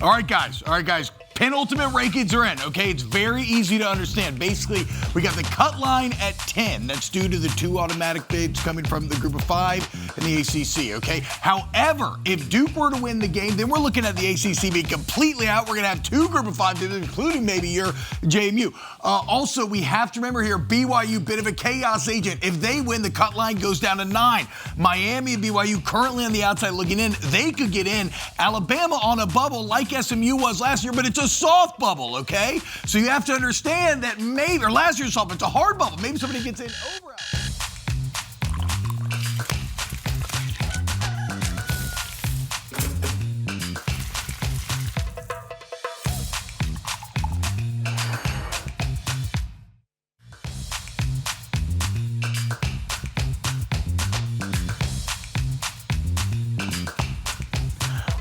All right, guys. Penultimate rankings are in, okay? It's very easy to understand. Basically, we got the cut line at 10. That's due to the 2 automatic bids coming from the group of 5 and the ACC, okay? However, if Duke were to win the game, then we're looking at the ACC being completely out. We're going to have 2 group of 5 bids, including maybe your JMU. Also, we have to remember here, BYU, bit of a chaos agent. If they win, the cut line goes down to 9. Miami and BYU currently on the outside looking in. They could get in. Alabama on a bubble like SMU was last year, but it's a soft bubble, okay? So you have to understand that maybe, or last year's soft, it's a hard bubble. Maybe somebody gets in over.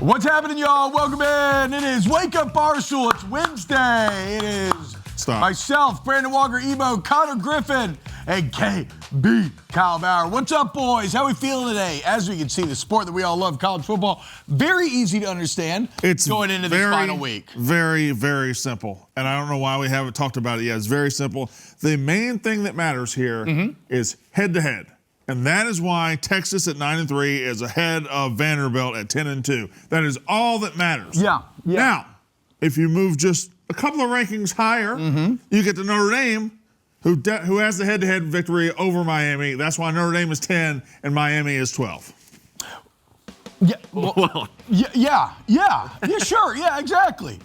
What's happening, y'all? Welcome in. It is Wake Up Barstool. It's Wednesday. It is myself, Brandon Walker, Emo, Connor Griffin, and KB Kyle Bauer. What's up, boys? How we feeling today? As we can see, the sport that we all love, college football, very easy to understand. It's going into this final week. Very, very simple. And I don't know why we haven't talked about it yet. It's very simple. The main thing that matters here is head-to-head. And that is why Texas at 9-3 is ahead of Vanderbilt at 10-2. That is all that matters. Yeah. Now, if you move just a couple of rankings higher, you get to Notre Dame, who has the head-to-head victory over Miami. That's why Notre Dame is 10 and Miami is 12. Yeah. Well. Yeah. Sure. Yeah. Exactly.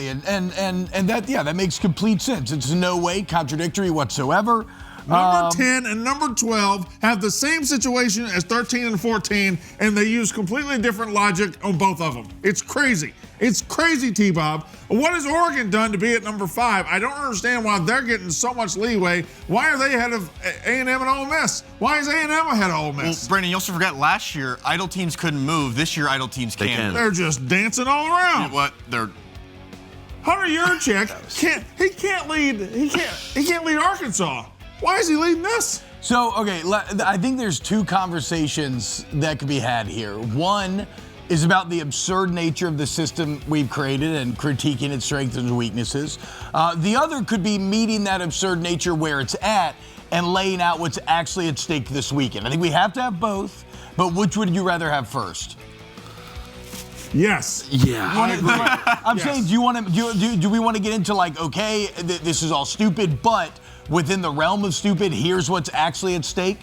And that makes complete sense. It's in no way contradictory whatsoever. Number 10 and number 12 have the same situation as 13 and 14, and they use completely different logic on both of them. It's crazy. It's crazy, T-Bob. What has Oregon done to be at number 5? I don't understand why they're getting so much leeway. Why are they ahead of A&M and Ole Miss? Why is A&M ahead of Ole Miss? Well, Brandon, you also forgot last year, idle teams couldn't move. This year, idle teams can. They're just dancing all around. What? They're... Hunter Yurchek can't lead Arkansas. Why is he leading this? So, okay, I think there's 2 conversations that could be had here. One is about the absurd nature of the system we've created and critiquing its strengths and weaknesses. The other could be meeting that absurd nature where it's at and laying out what's actually at stake this weekend. I think we have to have both, but which would you rather have first? Yes. Yeah. I agree. I'm saying, do we want to get into like, okay, this is all stupid, but within the realm of stupid, here's what's actually at stake?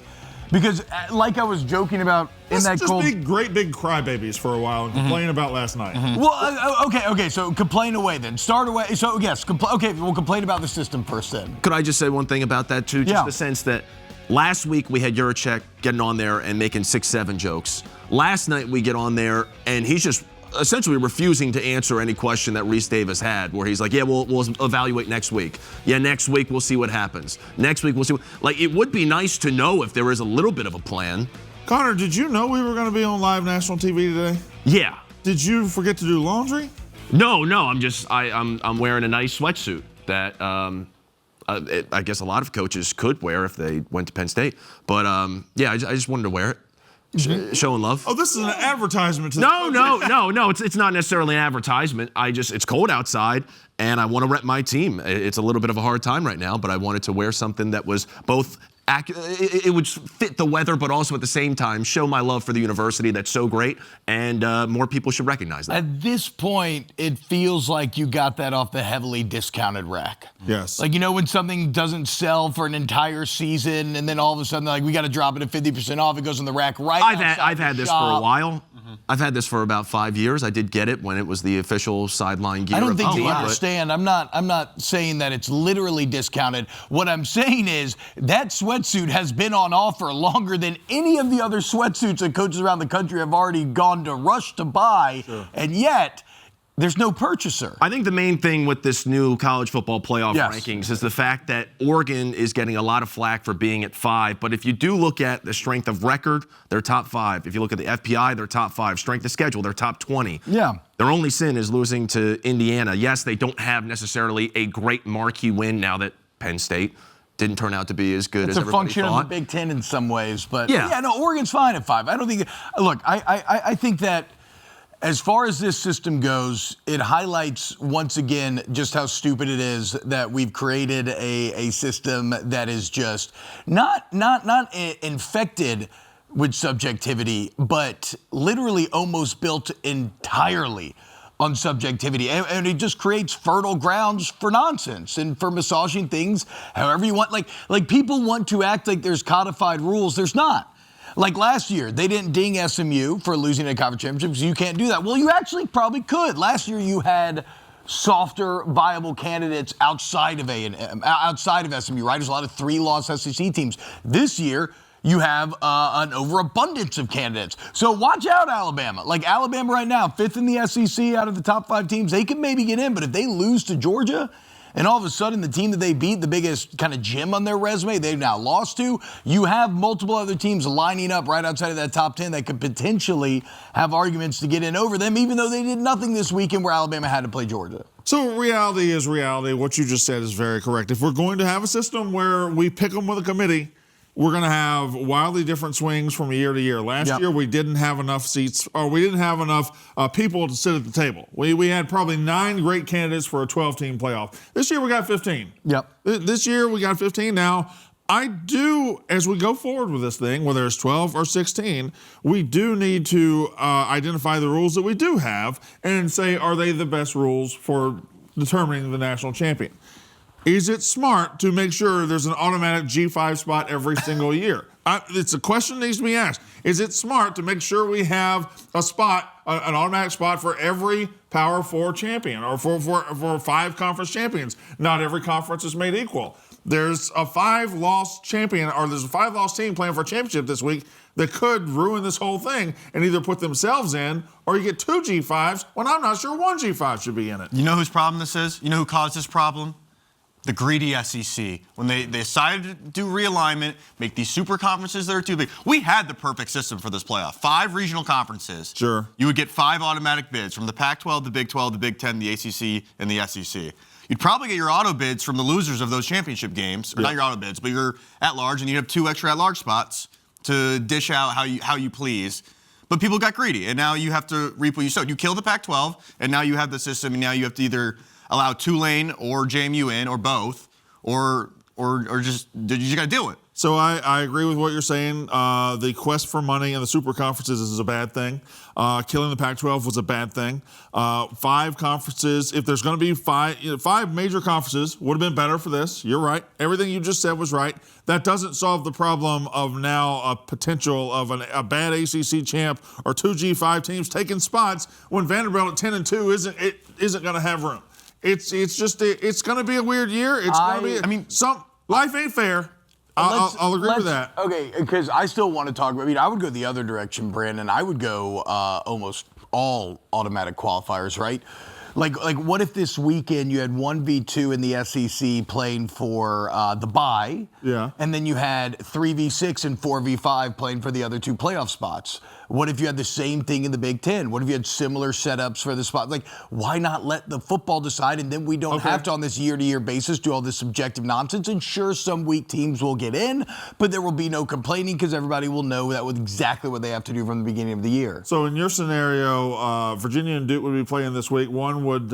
Because like I was joking about in that cold... Let's just be great big crybabies for a while and complain about last night. Well, okay, so complain away then. Start away. So yes, we'll complain about the system first then. Could I just say one thing about that too? Just the sense that last week we had Yurchek getting on there and making 6-7 jokes. Last night we get on there and he's just essentially refusing to answer any question that Reese Davis had, where he's like, yeah, we'll evaluate next week. Yeah, next week we'll see what happens. Next week we'll see. Like, it would be nice to know if there is a little bit of a plan. Connor, did you know we were going to be on live national TV today? Yeah. Did you forget to do laundry? No. I'm wearing a nice sweatsuit that I guess a lot of coaches could wear if they went to Penn State. But I just wanted to wear it. Showing love. Oh, this is an advertisement to No. It's not necessarily an advertisement. It's cold outside, and I want to rep my team. It's a little bit of a hard time right now, but I wanted to wear something that was both it would fit the weather, but also at the same time show my love for the university that's so great, and more people should recognize that. At this point, it feels like you got that off the heavily discounted rack. Yes. Like, when something doesn't sell for an entire season, and then all of a sudden, like, we got to drop it at 50% off. It goes on the rack right I've had this for a while. I've had this for about 5 years. I did get it when it was the official sideline gear. I don't think you understand. I'm not saying that it's literally discounted. What I'm saying is that sweatsuit has been on offer longer than any of the other sweatsuits that coaches around the country have already gone to rush to buy, and yet there's no purchaser. I think the main thing with this new college football playoff rankings is the fact that Oregon is getting a lot of flack for being at 5. But if you do look at the strength of record, they're top 5. If you look at the FPI, they're top 5. Strength of schedule, they're top 20. Yeah. Their only sin is losing to Indiana. Yes, they don't have necessarily a great marquee win now that Penn State didn't turn out to be as good as everybody thought. It's a function of the Big Ten in some ways. But, Oregon's fine at 5. I don't think – look, I think that – As far as this system goes, it highlights once again just how stupid it is that we've created a system that is just not infected with subjectivity, but literally almost built entirely on subjectivity. And it just creates fertile grounds for nonsense and for massaging things however you want. Like people want to act like there's codified rules. There's not. Like last year, they didn't ding SMU for losing a conference championship, so you can't do that. Well, you actually probably could. Last year, you had softer, viable candidates outside of SMU, right? There's a lot of 3-loss SEC teams. This year, you have an overabundance of candidates. So watch out, Alabama. Like Alabama right now, 5th in the SEC out of the top 5 teams. They can maybe get in, but if they lose to Georgia, and all of a sudden, the team that they beat, the biggest kind of gem on their resume, they've now lost to, you have multiple other teams lining up right outside of that top 10 that could potentially have arguments to get in over them, even though they did nothing this weekend where Alabama had to play Georgia. So reality is reality. What you just said is very correct. If we're going to have a system where we pick them with a committee, we're going to have wildly different swings from year to year. Last year, we didn't have enough seats, or we didn't have enough people to sit at the table. We had probably 9 great candidates for a 12-team playoff. This year, we got 15. Yep. This year, we got 15. Now, I do, as we go forward with this thing, whether it's 12 or 16, we do need to identify the rules that we do have and say, are they the best rules for determining the national champion? Is it smart to make sure there's an automatic G5 spot every single year? It's a question that needs to be asked. Is it smart to make sure we have a spot, an automatic spot for every Power 4 champion or for 5 conference champions? Not every conference is made equal. There's a 5-loss champion, or there's a 5-loss team playing for a championship this week that could ruin this whole thing and either put themselves in, or you get 2 G5s when I'm not sure 1 G5 should be in it. You know whose problem this is? You know who caused this problem? The greedy SEC. When they decided to do realignment, make these super conferences that are too big. We had the perfect system for this playoff. 5 regional conferences. Sure. You would get 5 automatic bids from the Pac-12, the Big 12, the Big 10, the ACC, and the SEC. You'd probably get your auto bids from the losers of those championship games. Or not your auto bids, but you're at large, and you'd have 2 extra at-large spots to dish out how you please. But people got greedy, and now you have to reap what you sowed. You killed the Pac-12, and now you have the system, and now you have to either allow Tulane or JMU in, or both, or just you just got to deal with it. So I agree with what you're saying. The quest for money and the super conferences is a bad thing. Killing the Pac-12 was a bad thing. 5 conferences, if there's going to be 5 major conferences, would have been better for this. You're right. Everything you just said was right. That doesn't solve the problem of now a potential of a bad ACC champ or 2 G5 teams taking spots when Vanderbilt at 10-2 isn't going to have room. It's going to be a weird year. It's going to be. Life ain't fair. I'll agree with that. Okay, because I still want to talk about. I would go the other direction, Brandon. I would go almost all automatic qualifiers, right? Like what if this weekend you had 1v2 in the SEC playing for the bye, and then you had 3v6 and 4v5 playing for the other 2 playoff spots? What if you had the same thing in the Big Ten? What if you had similar setups for the spot? Like, why not let the football decide, and then we don't have to, on this year-to-year basis, do all this subjective nonsense? And sure, some weak teams will get in, but there will be no complaining because everybody will know that with exactly what they have to do from the beginning of the year. So in your scenario, Virginia and Duke would be playing this week. One would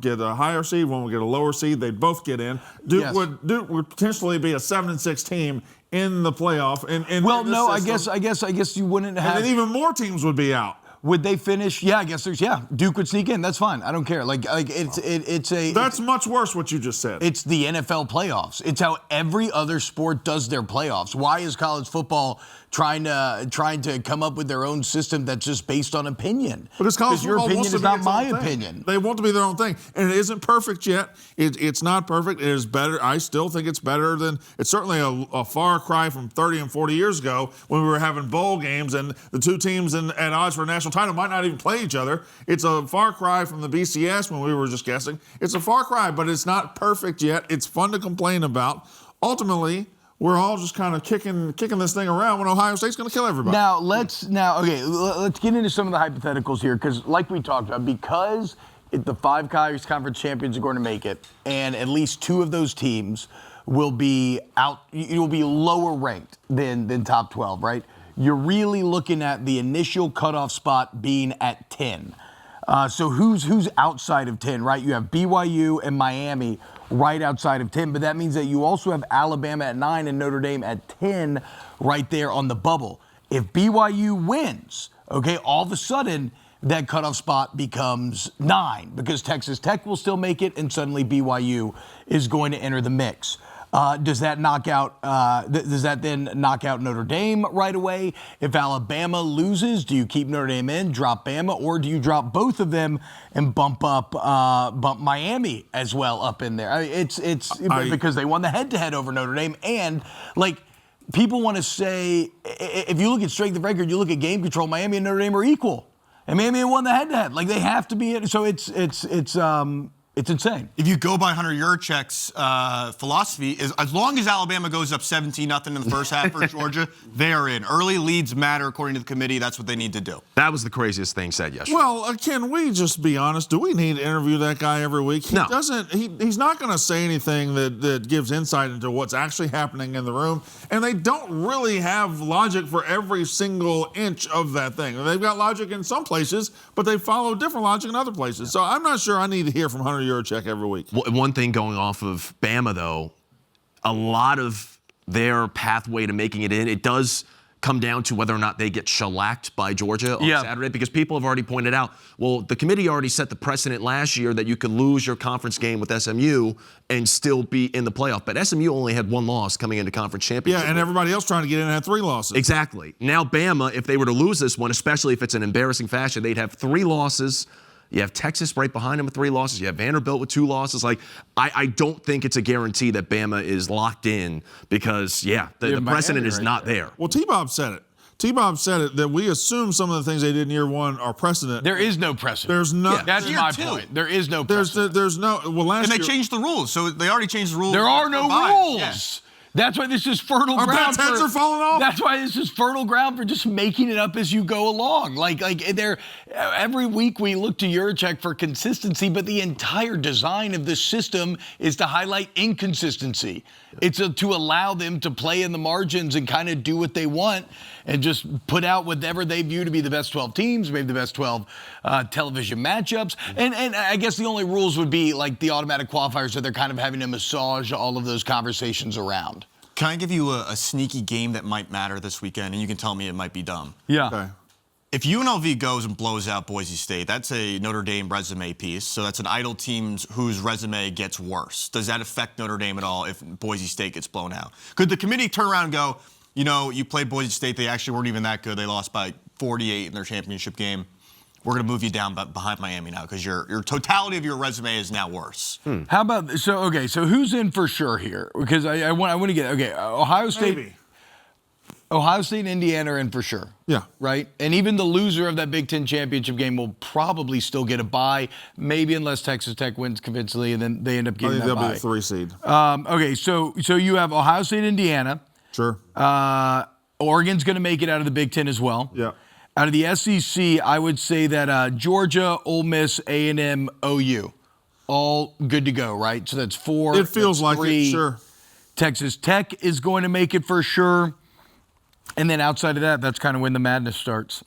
get a higher seed, one would get a lower seed. They'd both get in. Duke would potentially be a 7-6 team in the playoff. I guess you wouldn't have. And then even more teams would be out. Would they finish? Yeah, I guess Duke would sneak in. That's fine. I don't care. That's much worse what you just said. It's the NFL playoffs. It's how every other sport does their playoffs. Why is college football trying to come up with their own system that's just based on opinion? Because college your football opinion wants to is be not its my own thing. opinion. They want to be their own thing, and it isn't perfect yet. It's not perfect. It is better. I still think it's better than. It's certainly a far cry from 30 and 40 years ago when we were having bowl games and the 2 teams at odds for a national title might not even play each other. It's a far cry from the BCS when we were just guessing. It's a far cry, but it's not perfect yet. It's fun to complain about. Ultimately, we're all just kind of kicking this thing around when Ohio State's going to kill everybody. Now let's get into some of the hypotheticals here, because like we talked about, because the 5 college conference champions are going to make it, and at least 2 of those teams will be out. It will be lower ranked than top 12, right? you're really looking at the initial cutoff spot being at 10. So who's outside of 10, right? You have BYU and Miami right outside of 10, but that means that you also have Alabama at 9 and Notre Dame at 10 right there on the bubble. If BYU wins, okay, all of a sudden that cutoff spot becomes 9 because Texas Tech will still make it and suddenly BYU is going to enter the mix. Does that then knock out Notre Dame right away? If Alabama loses, do you keep Notre Dame in, drop Bama, or do you drop both of them and bump Miami as well up in there? It's because they won the head-to-head over Notre Dame, and people want to say, if you look at strength of record, you look at game control, Miami and Notre Dame are equal, and Miami won the head-to-head. They have to be in. So it's insane. If you go by Hunter Yurachek's philosophy, is as long as Alabama goes up 17-0 in the first half for Georgia, they are in. Early leads matter, according to the committee. That's what they need to do. That was the craziest thing said yesterday. Well, can we just be honest? Do we need to interview that guy every week? He No. doesn't. He's not going to say anything that gives insight into what's actually happening in the room. And they don't really have logic for every single inch of that thing. They've got logic in some places, but they follow different logic in other places. So I'm not sure I need to hear from Hunter Yurachek every week. One thing going off of Bama, though, a lot of their pathway to making it in, it does come down to whether or not they get shellacked by Georgia on Saturday, because people have already pointed out, well, the committee already set the precedent last year that you could lose your conference game with SMU and still be in the playoff. But SMU only had 1 loss coming into conference championship. Yeah, and everybody else trying to get in had 3 losses. Exactly. Now Bama, if they were to lose this one, especially if it's an embarrassing fashion, they'd have 3 losses. You have Texas right behind them with 3 losses. You have Vanderbilt with 2 losses. I don't think it's a guarantee that Bama is locked in because, the precedent is not there. Well, T-Bob said it. T-Bob said it, that we assume some of the things they did in year 1 are precedent. There is no precedent. There's no. That's year my 2. point. There is no precedent. There's no. Well, last And they year, changed the rules, so they already changed the rules. There are no rules. Yeah. That's why this is fertile Our ground. bets are falling off. That's why this is fertile ground for just making it up as you go along. Every week we look to Yurachek for consistency, but the entire design of this system is to highlight inconsistency. It's to allow them to play in the margins and kind of do what they want and just put out whatever they view to be the best 12 teams, maybe the best 12 television matchups. And I guess the only rules would be the automatic qualifiers that they're kind of having to massage all of those conversations around. Can I give you a sneaky game that might matter this weekend, and you can tell me it might be dumb? Yeah. Okay. If UNLV goes and blows out Boise State, that's a Notre Dame resume piece. So that's an idle team whose resume gets worse. Does that affect Notre Dame at all if Boise State gets blown out? Could the committee turn around and go, you played Boise State, they actually weren't even that good. They lost by 48 in their championship game. We're going to move you down behind Miami now because your totality of your resume is now worse. How about so who's in for sure here? Because I want to get Ohio State. Maybe. Ohio State and Indiana are in for sure. Yeah. Right? And even the loser of that Big Ten championship game will probably still get a bye, maybe unless Texas Tech wins convincingly and then they end up getting that bye. I think they'll be a 3 seed. So you have Ohio State, Indiana. Sure. Oregon's going to make it out of the Big Ten as well. Yeah. Out of the SEC, I would say that Georgia, Ole Miss, A&M, OU, all good to go, right? So that's 4. It feels like 3. it, sure. Texas Tech is going to make it for sure. And then outside of that, that's kind of when the madness starts.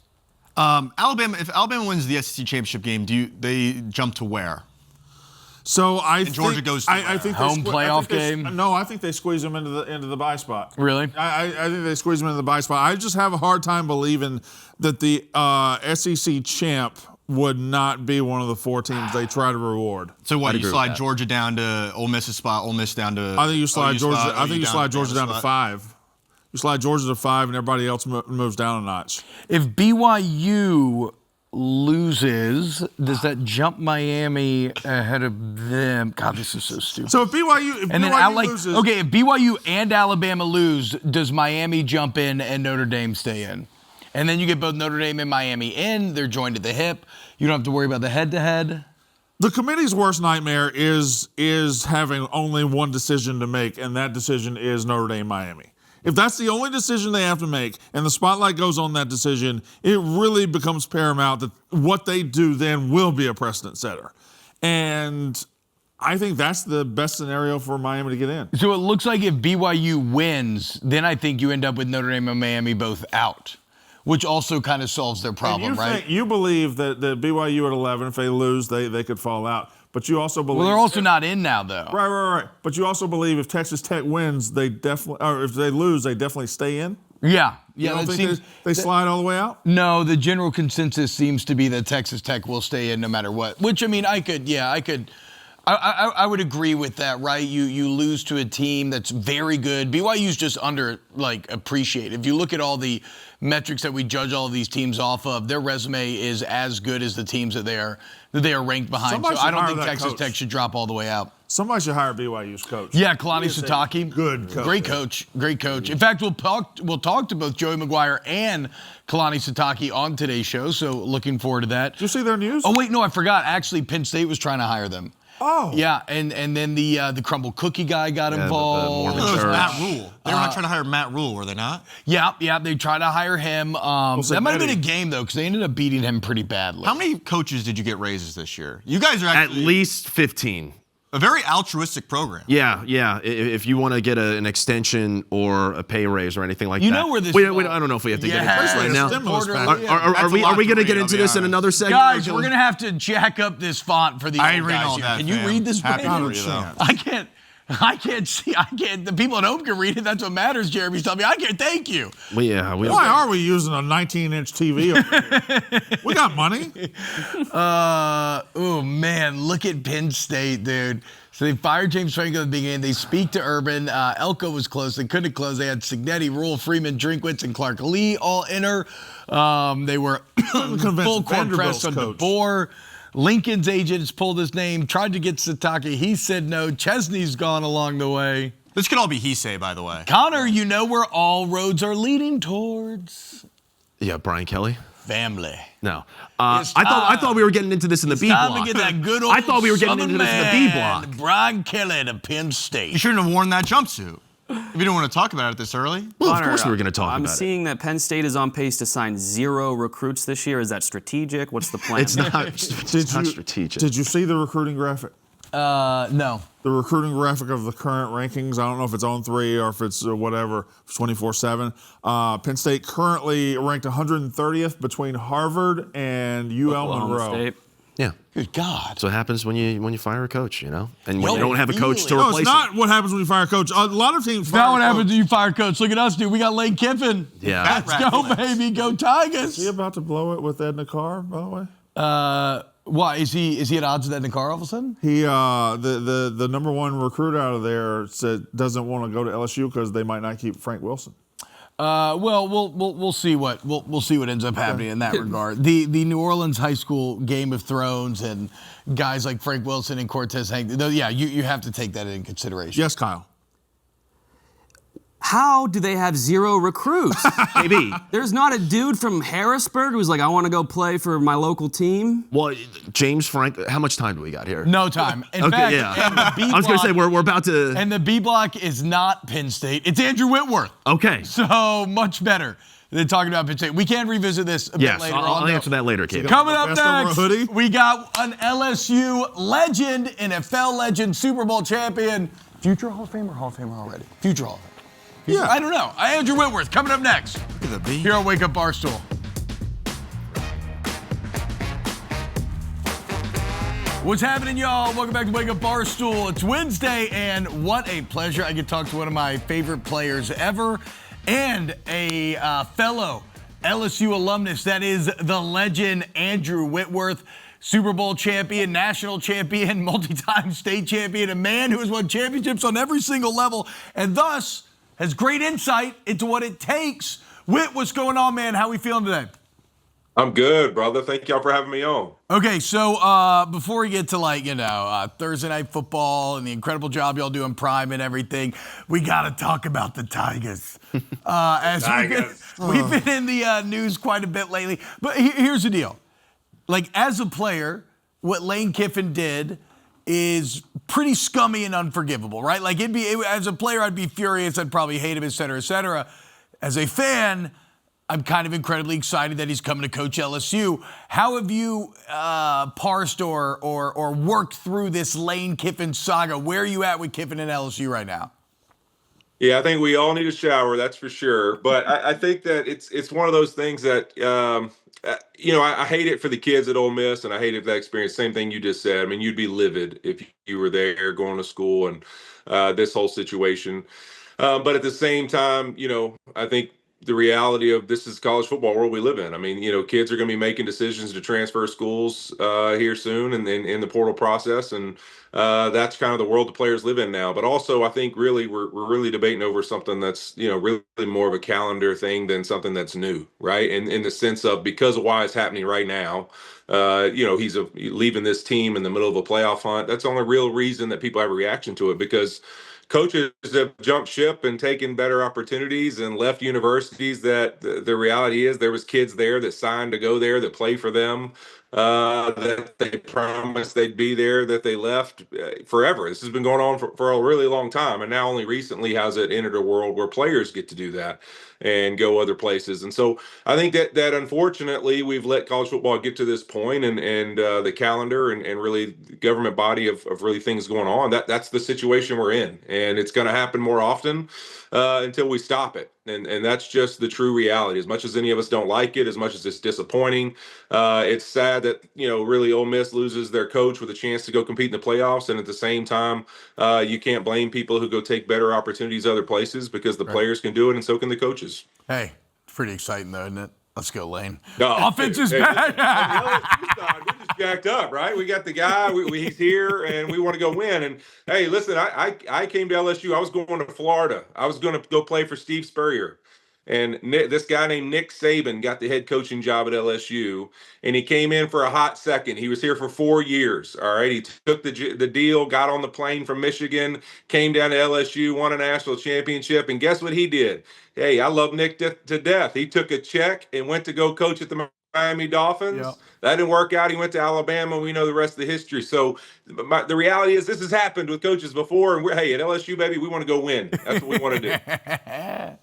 Alabama, if Alabama wins the SEC championship game, they jump to where? So I think Georgia goes to I think home playoff game. No, I think they squeeze them into the bye spot. Really? I think they squeeze them into the bye spot. I just have a hard time believing that the SEC champ would not be one of the 4 teams they try to reward. So what? You slide Georgia down to Ole Miss's spot, Ole Miss down to. I think you slide Georgia. Spot, I think you slide Georgia down to 5. You slide Georgia to 5, and everybody else moves down a notch. If BYU loses, does that jump Miami ahead of them? God, this is so stupid. So if BYU loses, if BYU and Alabama lose, does Miami jump in and Notre Dame stay in? And then you get both Notre Dame and Miami in. They're joined at the hip. You don't have to worry about the head-to-head. the committee's worst nightmare is having only one decision to make, and that decision is Notre Dame Miami. If that's the only decision they have to make and the spotlight goes on that decision, it really becomes paramount that what they do then will be a precedent setter. And I think that's the best scenario for Miami to get in. So it looks like if BYU wins, then I think you end up with Notre Dame and Miami both out, which also kind of solves their problem, right? You believe that BYU at 11, if they lose, they could fall out. But you also believe... Well, they're also not in now, though. Right. But you also believe if Texas Tech wins, or if they lose, they definitely stay in? Yeah. You don't think they slide all the way out? No, the general consensus seems to be that Texas Tech will stay in no matter what. Which, I mean, I would agree with that, right? You lose to a team that's very good. BYU's just appreciated. If you look at all the metrics that we judge all of these teams off of, their resume is as good as the teams that they are ranked behind. Somebody so I don't think that Texas coach. Tech should drop all the way out. Somebody should hire BYU's coach. Yeah, Kalani Sitake. Good coach. Great coach. In fact, we'll talk to both Joey Mcguire and Kalani Sitake on today's show, so looking forward to that. Did you see their news? Oh, wait, no, I forgot. Actually, Penn State was trying to hire them. Oh. Yeah, and then the crumble cookie guy got involved. It was Matt Rule. They were not trying to hire Matt Rule, were they not? Yeah, they tried to hire him. That might have been a game, though, because they ended up beating him pretty badly. How many coaches did you get raises this year? You guys are actually... At least 15. A very altruistic program. Yeah. If you want to get an extension or a pay raise or anything like that. You know where this I don't know if we have to get into this right now. Are we going to get into this in another segment? Guys, we're going to have to jack up this font for the I old read guys all here. that, Can you read this? Happy for you, though. I can't see. The people at home can read it. That's what matters. Jeremy's telling me. I can't. Thank you. Why are we using a 19-inch TV over here? We got money. Oh man, look at Penn State, dude. So they fired James Franco at the beginning. They speak to Urban. Elko was close. They couldn't close. They had Signetti, Rule, Freeman, Drinkwitz, and Clark Lee all in her. They were full court press on DeBoer. Lincoln's agent has pulled his name, tried to get Sitake. He said no. Chesney's gone along the way. This could all be he say, by the way. Connor, you know where all roads are leading towards. Yeah, Brian Kelly. Family. No. I thought we were getting into this in the B block. Time to get that good old I thought we were getting into this in the B man, block. Brian Kelly to Penn State. You shouldn't have worn that jumpsuit. If you didn't want to talk about it this early. Well, Connor, of course we were going to talk about it. I'm seeing that Penn State is on pace to sign 0 recruits this year. Is that strategic? What's the plan? It's not strategic. Did you see the recruiting graphic? No. The recruiting graphic of the current rankings. I don't know if it's on 3 or if it's whatever, 24/7. Penn State currently ranked 130th between Harvard and UL Monroe. State. Yeah. Good God. That's what happens when you fire a coach, and when No, you don't have a coach to No, replace it's not what happens when you fire a coach. A lot of teams fire That's what a happens coach. when you fire coach. Look at us, dude. We got Lane Kiffin. Yeah. Let's go, baby. Go Tigers. Is he about to blow it with Edna Carr, by the way? Why is he at odds with Edna Carr all of a sudden? He the number 1 recruit out of there doesn't want to go to LSU because they might not keep Frank Wilson. Well, we'll see what ends up happening in that regard. The New Orleans high school Game of Thrones and guys like Frank Wilson and Cortez Hank. Yeah, you have to take that into consideration. Yes, Kyle. How do they have 0 recruits? Maybe. There's not a dude from Harrisburg who's like, I want to go play for my local team. Well, James Frank, how much time do we got here? No time. In Okay, fact, yeah. and the B I was going to say block- we're about to. And the B block is not Penn State. It's Andrew Whitworth. Okay. So much better than talking about Penn State. We can revisit this a bit later on. I'll though. answer that later, Kate. Coming up Best over a next, hoodie? we got an LSU legend, NFL legend, Super Bowl champion, future Hall of Famer, Hall of Famer already? Future Hall of Famer. Yeah. I don't know. Andrew Whitworth coming up next here on Wake Up Barstool. What's happening, y'all? Welcome back to Wake Up Barstool. It's Wednesday, and what a pleasure. I get to talk to one of my favorite players ever and a fellow LSU alumnus. That is the legend, Andrew Whitworth. Super Bowl champion, national champion, multi-time state champion, a man who has won championships on every single level, and thus has great insight into what it takes. Whit, what's going on, man? How we feeling today? I'm good, brother. Thank y'all for having me on. Okay, so before we get to Thursday Night Football and the incredible job y'all do in Prime and everything, we got to talk about the Tigers. We've been in the news quite a bit lately. But here's the deal. Like, as a player, what Lane Kiffin did is pretty scummy and unforgivable, right? Like, as a player, I'd be furious. I'd probably hate him, et cetera, et cetera. As a fan, I'm kind of incredibly excited that he's coming to coach LSU. How have you parsed or worked through this Lane Kiffin saga? Where are you at with Kiffin and LSU right now? Yeah, I think we all need a shower, that's for sure. But I think that it's one of those things that I hate it for the kids at Ole Miss, and I hate it for that experience. Same thing you just said. I mean, you'd be livid if you were there going to school and this whole situation. But at the same time, I think the reality of this is college football world we live in. I mean, kids are going to be making decisions to transfer schools here soon and in the portal process. And that's kind of the world the players live in now. But also, I think really we're really debating over something that's, really more of a calendar thing than something that's new, right? And in the sense of because of why it's happening right now, he's leaving this team in the middle of a playoff hunt. That's the only real reason that people have a reaction to it, because coaches have jumped ship and taken better opportunities and left universities that the reality is there was kids there that signed to go there, that play for them, that they promised they'd be there, that they left forever. This has been going on for a really long time. And now only recently has it entered a world where players get to do that and go other places. And so I think that unfortunately we've let college football get to this point, and the calendar and really the government body of really things going on. That's the situation we're in, and it's going to happen more often until we stop it. And that's just the true reality. As much as any of us don't like it, as much as it's disappointing, it's sad that really Ole Miss loses their coach with a chance to go compete in the playoffs, and at the same time, you can't blame people who go take better opportunities other places, because the players can do it, and so can the coaches. Hey, pretty exciting though, isn't it? Let's go, Lane. No, Offense is back. On the LSU side, we're just jacked up, right? We got the guy, he's here, and we want to go win. And hey, listen, I came to LSU. I was going to Florida. I was going to go play for Steve Spurrier. And this guy named Nick Saban got the head coaching job at LSU, and he came in for a hot second. He was here for 4 years. All right, he took the deal, got on the plane from Michigan, came down to LSU, won a national championship, and guess what he did? Hey, I love Nick to death. He took a check and went to go coach at the Miami Dolphins. Yep. That didn't work out. He went to Alabama. We know the rest of the history. So the reality is this has happened with coaches before, and we're, hey, at LSU, baby, we want to go win. That's what we want to do.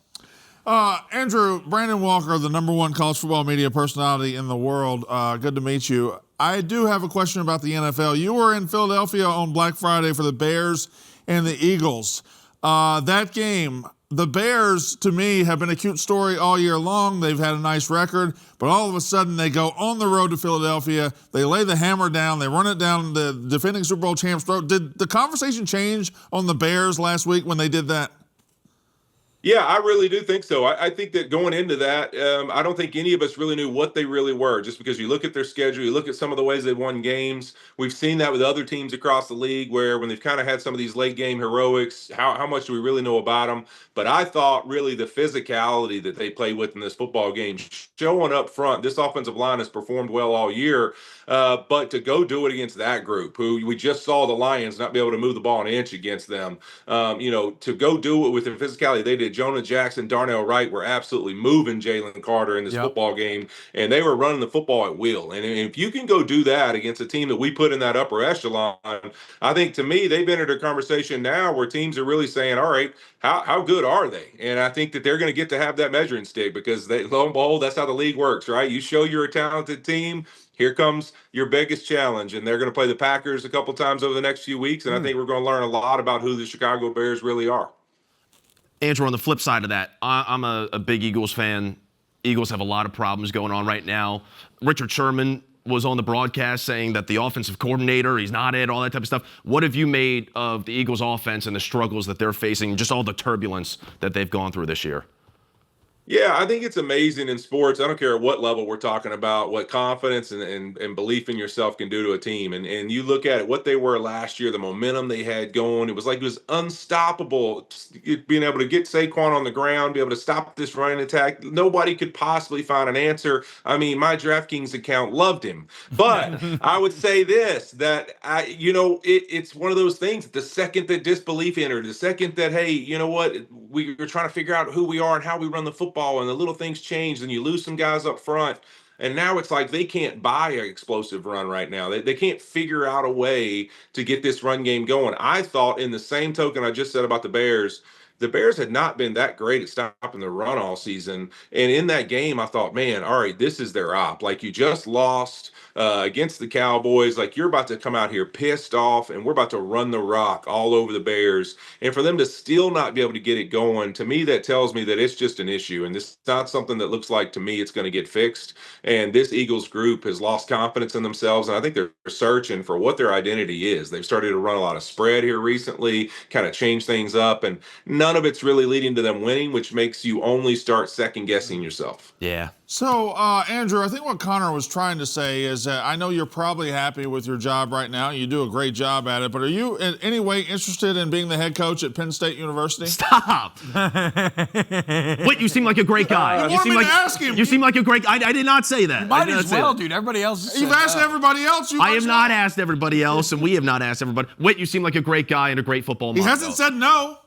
Andrew, Brandon Walker, the #1 college football media personality in the world. Good to meet you. I do have a question about the NFL. You were in Philadelphia on Black Friday for the Bears and the Eagles. That game, the Bears, to me, have been a cute story all year long. They've had a nice record, but all of a sudden they go on the road to Philadelphia. They lay the hammer down. They run it down the defending Super Bowl champs' throat. Did the conversation change on the Bears last week when they did that? Yeah, I really do think so. I think that going into that, I don't think any of us really knew what they really were, just because you look at their schedule, you look at some of the ways they've won games. We've seen that with other teams across the league, where when they've kind of had some of these late game heroics, how much do we really know about them? But I thought really the physicality that they play with in this football game, showing up front, this offensive line has performed well all year. But to go do it against that group, who we just saw the Lions not be able to move the ball an inch against them, to go do it with the physicality they did. Jonah Jackson, Darnell Wright were absolutely moving Jalen Carter in this football game, and they were running the football at will. And if you can go do that against a team that we put in that upper echelon, I think, to me, they've entered a conversation now where teams are really saying, all right, how good are they? And I think that they're going to get to have that measuring stick, because lo and behold, that's how the league works, right? You show you're a talented team, here comes your biggest challenge, and they're going to play the Packers a couple times over the next few weeks, and I think we're going to learn a lot about who the Chicago Bears really are. Andrew, on the flip side of that, I'm a big Eagles fan. Eagles have a lot of problems going on right now. Richard Sherman was on the broadcast saying that the offensive coordinator, he's not it, all that type of stuff. What have you made of the Eagles offense and the struggles that they're facing, just all the turbulence that they've gone through this year? Yeah, I think it's amazing in sports. I don't care what level we're talking about, what confidence and belief in yourself can do to a team. And you look at it, what they were last year, the momentum they had going, it was unstoppable. Being able to get Saquon on the ground, be able to stop this running attack. Nobody could possibly find an answer. I mean, my DraftKings account loved him. But I would say this, that it's one of those things. The second that disbelief entered, the second that, hey, you know what, we're trying to figure out who we are and how we run the football, and the little things change, and you lose some guys up front, and now it's like they can't buy an explosive run right now. They can't figure out a way to get this run game going. I thought, in the same token I just said about the Bears, the Bears had not been that great at stopping the run all season. And in that game, I thought, man, all right, this is their op. Like, you just lost against the Cowboys. Like, you're about to come out here pissed off, and we're about to run the rock all over the Bears. And for them to still not be able to get it going, to me, that tells me that it's just an issue. And this is not something that looks like, to me, it's going to get fixed. And this Eagles group has lost confidence in themselves. And I think they're searching for what their identity is. They've started to run a lot of spread here recently, kind of change things up. And none of it's really leading to them winning, which makes you only start second guessing yourself. Yeah. So, Andrew, I think what Connor was trying to say is that I know you're probably happy with your job right now. You do a great job at it, but are you in any way interested in being the head coach at Penn State University? Stop. Wait, you seem like a great guy. You seem like ask him. You seem like a great. I did not say that. Might as well, dude. Everybody else. You've asked everybody else. I have not asked everybody else, and we have not asked everybody. Wait, you seem like a great guy and a great football mind. He hasn't said no.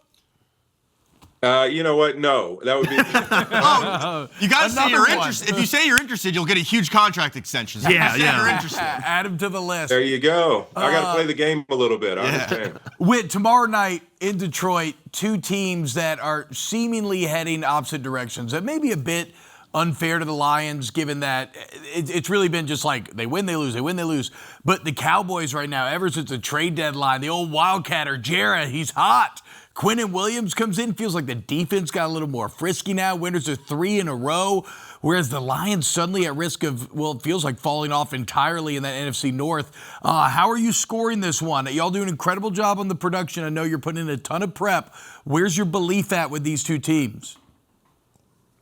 You know what? No, that would be. You got to say you're interested. If you say you're interested, you'll get a huge contract extension. So Yeah. You're interested. Add him to the list. There you go. I got to play the game a little bit. I understand. Whit, tomorrow night in Detroit, two teams that are seemingly heading opposite directions. That may be a bit unfair to the Lions, given that it's really been just like they win, they lose, they win, they lose. But the Cowboys right now, ever since the trade deadline, the old Wildcatter, Jarrett, he's hot. Quinnen Williams comes in, feels like the defense got a little more frisky now. Winners are 3 in a row, whereas the Lions suddenly at risk of, well, it feels like falling off entirely in that NFC North. How are you scoring this one? Y'all do an incredible job on the production. I know you're putting in a ton of prep. Where's your belief at with these two teams?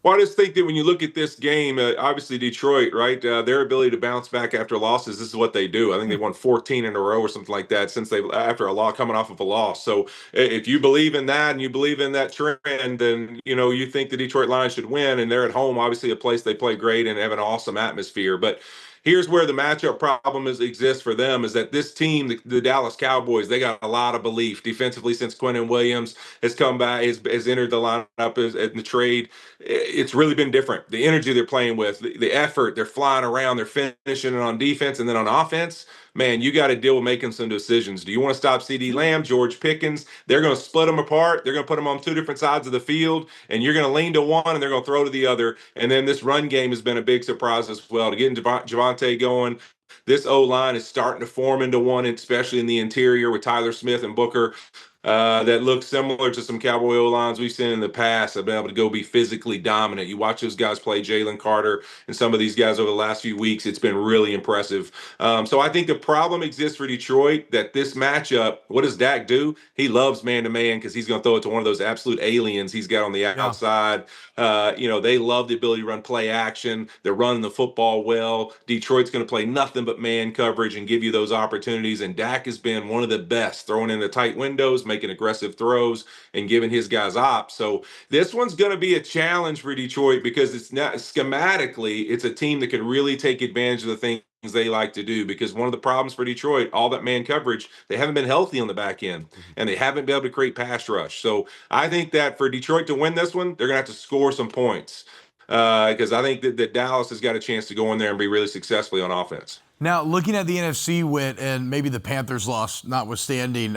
Well, I just think that when you look at this game, obviously Detroit, right, their ability to bounce back after losses, this is what they do. I think they won 14 in a row or something like that after a loss, coming off of a loss. So if you believe in that and you believe in that trend, then, you think the Detroit Lions should win. And they're at home, obviously a place they play great and have an awesome atmosphere. But here's where the matchup problem exists for them, is that this team, the Dallas Cowboys, they got a lot of belief defensively since Quinnen Williams has come back, has entered the lineup in the trade. It's really been different. The energy they're playing with, the effort, they're flying around, they're finishing it on defense, and then on offense, man, you got to deal with making some decisions. Do you want to stop CeeDee Lamb, George Pickens? They're going to split them apart. They're going to put them on two different sides of the field, and you're going to lean to one, and they're going to throw to the other. And then this run game has been a big surprise as well. To get Javonte going, this O-line is starting to form into one, especially in the interior with Tyler Smith and Booker. That looks similar to some Cowboy O-lines we've seen in the past. Have been able to go be physically dominant. You watch those guys play, Jalen Carter and some of these guys over the last few weeks. It's been really impressive. So I think the problem exists for Detroit, that this matchup, what does Dak do? He loves man-to-man because he's going to throw it to one of those absolute aliens he's got on the outside. They love the ability to run play action. They're running the football well. Detroit's going to play nothing but man coverage and give you those opportunities. And Dak has been one of the best throwing in the tight windows, making aggressive throws and giving his guys ops. So this one's going to be a challenge for Detroit because it's not schematically, it's a team that can really take advantage of the things they like to do, because one of the problems for Detroit, all that man coverage, they haven't been healthy on the back end and they haven't been able to create pass rush. So I think that for Detroit to win this one, they're going to have to score some points because I think that Dallas has got a chance to go in there and be really successfully on offense. Now, looking at the NFC, Whit, and maybe the Panthers loss notwithstanding,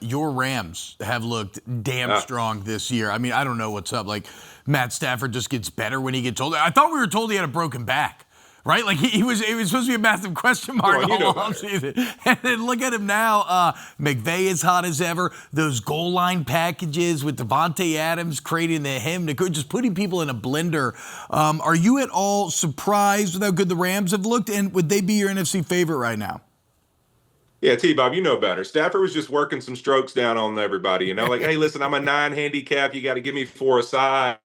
your Rams have looked damn strong this year. I mean, I don't know what's up. Like, Matt Stafford just gets better when he gets older. I thought we were told he had a broken back, right? Like, it was supposed to be a massive question mark all offseason. And then look at him now. McVay is hot as ever. Those goal line packages with Devontae Adams creating him, just putting people in a blender. Are you at all surprised with how good the Rams have looked? And would they be your NFC favorite right now? Yeah, T-Bob, you know better. Stafford was just working some strokes down on everybody, like, hey, listen, I'm a 9 handicap. You got to give me 4 aside.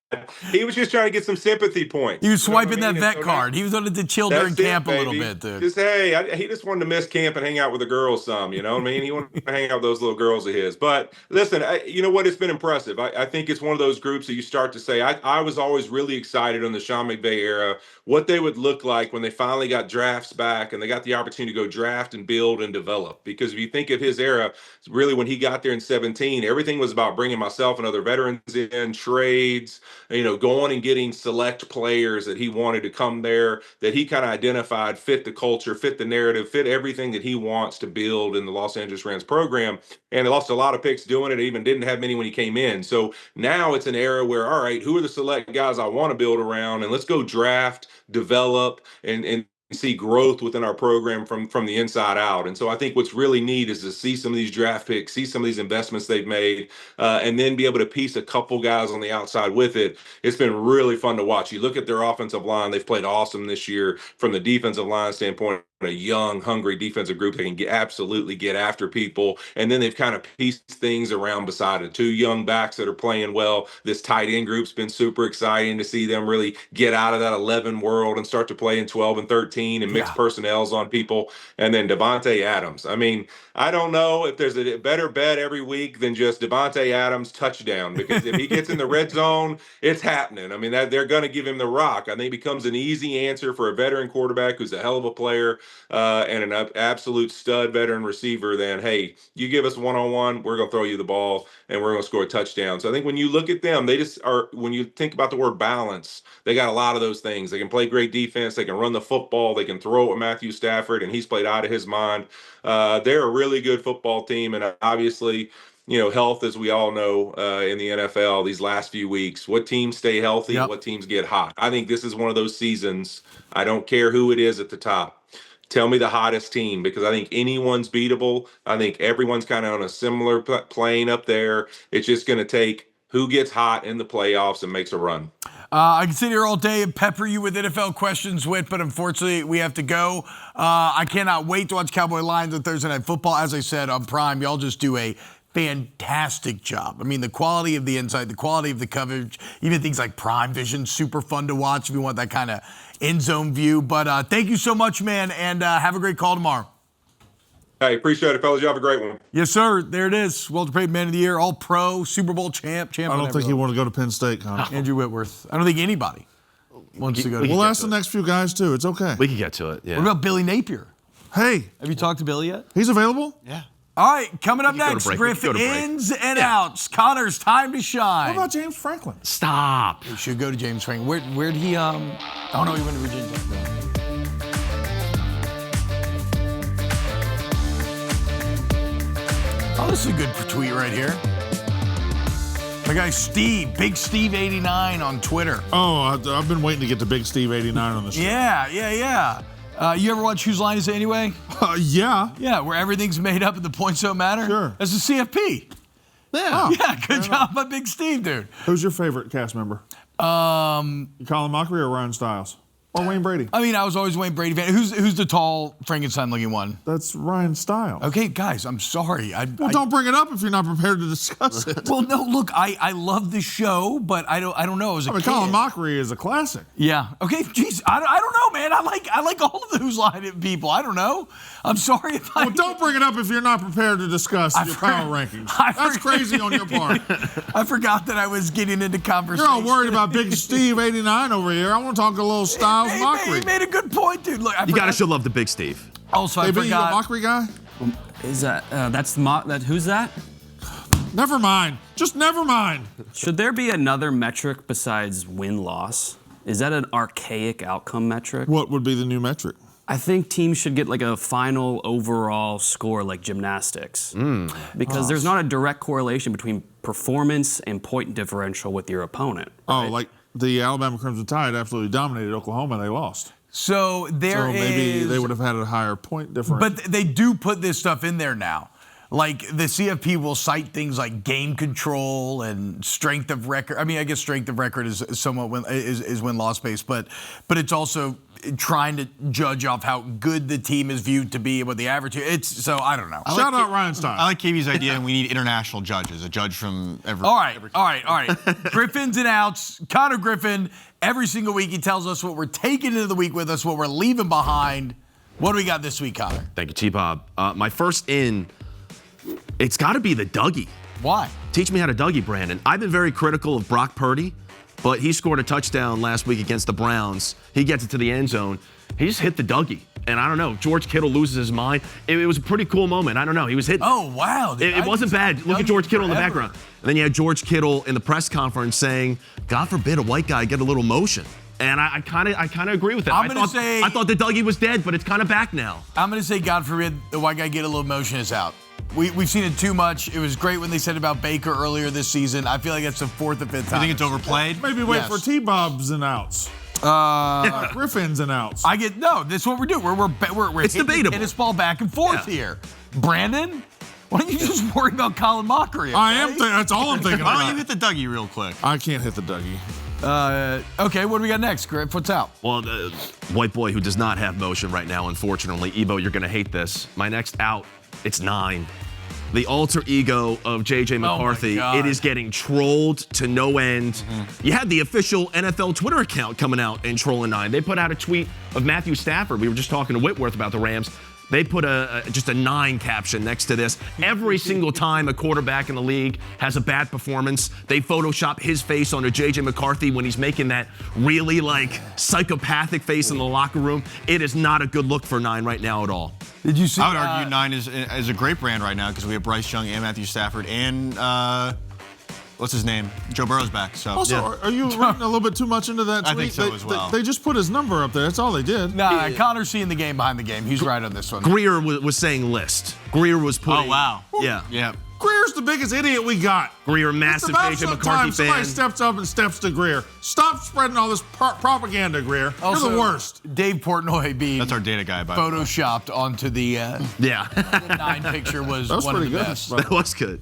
He was just trying to get some sympathy points. He was swiping that vet card. He was on to chill during camp a little bit, dude. Just, he just wanted to miss camp and hang out with the girls some, you know what I mean? He wanted to hang out with those little girls of his. But listen, you know what? It's been impressive. I think it's one of those groups that you start to say, I was always really excited on the Sean McVay era, what they would look like when they finally got drafts back and they got the opportunity to go draft and build and develop. Because if you think of his era, really when he got there in 2017, everything was about bringing myself and other veterans in, trades, going and getting select players that he wanted to come there, that he kind of identified fit the culture, fit the narrative, fit everything that he wants to build in the Los Angeles Rams program. And he lost a lot of picks doing it. Even didn't have many when he came in. So now it's an era where, all right, who are the select guys I want to build around, and let's go draft, develop, and see growth within our program from the inside out. And so I think what's really neat is to see some of these draft picks, see some of these investments they've made, and then be able to piece a couple guys on the outside with it. It's been really fun to watch. You look at their offensive line; they've played awesome this year. From the defensive line standpoint, a young, hungry defensive group that can absolutely get after people. And then they've kind of pieced things around beside it. 2 young backs that are playing well. This tight end group's been super exciting to see them really get out of that 11 world and start to play in 12 and 13 and mix personnels on people. And then Devontae Adams. I mean, I don't know if there's a better bet every week than just Devontae Adams touchdown, because if he gets in the red zone, it's happening. I mean, they're going to give him the rock. I think it becomes an easy answer for a veteran quarterback who's a hell of a player. And an absolute stud veteran receiver, then, hey, you give us one-on-one, we're going to throw you the ball, and we're going to score a touchdown. So I think when you look at them, they just are, when you think about the word balance, they got a lot of those things. They can play great defense, they can run the football, they can throw it with Matthew Stafford, and he's played out of his mind. They're a really good football team, and obviously, health, as we all know, in the NFL these last few weeks, what teams stay healthy, what teams get hot. I think this is one of those seasons, I don't care who it is at the top. Tell me the hottest team, because I think anyone's beatable. I think everyone's kind of on a similar plane up there. It's just going to take who gets hot in the playoffs and makes a run. I can sit here all day and pepper you with NFL questions, Whit, but unfortunately we have to go. I cannot wait to watch Cowboy Lions on Thursday Night Football. As I said on Prime, y'all just do a fantastic job. I mean, the quality of the insight, the quality of the coverage, even things like Prime Vision, super fun to watch if you want that kind of end zone view. But thank you so much, man, and have a great call tomorrow. Hey, appreciate it, fellas. You have a great one. Yes, sir. There it is. Walter Payton Man of the Year, All-Pro, Super Bowl champ. I don't think he wanted to go to Penn State, Connor. Andrew Whitworth. I don't think anybody wants to go to We'll ask the next few guys, too. It's okay. We can get to it, yeah. What about Billy Napier? Hey. Have you talked to Billy yet? He's available? Yeah. All right, coming up next, Griff-Ins and Outs. Connor's time to shine. What about James Franklin? Stop. We should go to James Franklin. Where'd he, oh no, he went to Virginia. Oh, this is a good tweet right here. My guy Steve, Big Steve 89 on Twitter. Oh, I've been waiting to get to Big Steve 89 on the show. Yeah. You ever watch Whose Line Is It Anyway? Yeah. Yeah, where everything's made up and the points don't matter? Sure. That's the CFP. Yeah. Yeah, good job by Big Steve, dude. Who's your favorite cast member? Colin Mockery or Ryan Stiles? Or Wayne Brady? I mean, I was always Wayne Brady fan. Who's the tall Frankenstein-looking one? That's Ryan Stiles. Okay, guys, I'm sorry. Don't bring it up if you're not prepared to discuss it. Well, no, look, I love the show, but I don't know. As a kid. Colin Mockery is a classic. Yeah. Okay. Jeez, I don't know, man. I like all of those line people. I don't know. I'm sorry if I. Well, don't bring it up if you're not prepared to discuss your power rankings. That's crazy on your part. I forgot that I was getting into conversation. You're all worried about Big Steve 89 over here. I want to talk a little Stiles Mockery. He made a good point, dude. Look, you gotta show love to Big Steve. Also, I forgot. You a Mockery guy? Is that who's that? Never mind. Just never mind. Should there be another metric besides win-loss? Is that an archaic outcome metric? What would be the new metric? I think teams should get like a final overall score like gymnastics. Because there's not a direct correlation between performance and point differential with your opponent. Right? Oh, like the Alabama Crimson Tide absolutely dominated Oklahoma and they lost. So maybe they would have had a higher point differential. But they do put this stuff in there now. Like the CFP will cite things like game control and strength of record. I mean, I guess strength of record is somewhat win-loss based, but it's also trying to judge off how good the team is viewed to be, what the average is. So I don't know. Shout out Ryan Stein. I like KB's idea, and we need international judges, a judge from every. All right. Griff-Ins and Outs. Connor Griffin. Every single week he tells us what we're taking into the week with us, what we're leaving behind. What do we got this week, Connor? Thank you, T-Bob. My first in, it's got to be the Dougie. Why? Teach me how to Dougie, Brandon. I've been very critical of Brock Purdy, but he scored a touchdown last week against the Browns. He gets it to the end zone. he just hit the Dougie. And I don't know, George Kittle loses his mind. It was a pretty cool moment. I don't know, he was hitting. Oh, wow. It wasn't bad. Look at George Kittle in the background. And then you had George Kittle in the press conference saying, God forbid a white guy get a little motion. And I kind of agree with that. I thought the Dougie was dead, but it's kind of back now. I'm going to say, God forbid the white guy get a little motion is out. We've seen it too much. It was great when they said about Baker earlier this season. I feel like that's the fourth or fifth time. You think it's overplayed? Maybe wait for T-Bobs and outs. Griff-Ins and outs. That's what we're doing. We're it's debatable. Tennis ball back and forth here. Brandon, why don't you just worry about Colin Mockery? Okay? I am. That's all I'm thinking about. Why don't you hit the Dougie real quick? I can't hit the Dougie. Okay, what do we got next, Griff? What's out? Well, the white boy who does not have motion right now, unfortunately. Ebo, you're going to hate this. My next out, it's 9. The alter ego of J.J. McCarthy. It is getting trolled to no end. Mm-hmm. You had the official NFL Twitter account coming out and trolling 9. They put out a tweet of Matthew Stafford. We were just talking to Whitworth about the Rams. They put just a 9 caption next to this. Every single time a quarterback in the league has a bad performance, they Photoshop his face onto J.J. McCarthy when he's making that really psychopathic face in the locker room. It is not a good look for 9 right now at all. Did you see? I would argue 9 is a great brand right now because we have Bryce Young and Matthew Stafford and what's his name? Joe Burrow's back. So also, are you reading a little bit too much into that tweet? I think so as well. They just put his number up there. That's all they did. Nah, Connor's seeing the game behind the game. He's right on this one. Greer was saying list. Greer was putting. Oh wow. Yeah. Greer's the biggest idiot we got. Greer, massive J.J. McCarthy fan. Somebody steps up and steps to Greer. Stop spreading all this propaganda, Greer. Also, you're the worst. Dave Portnoy being that's our data guy, by the way. Photoshopped onto the the 9 picture was one of the best. That was good.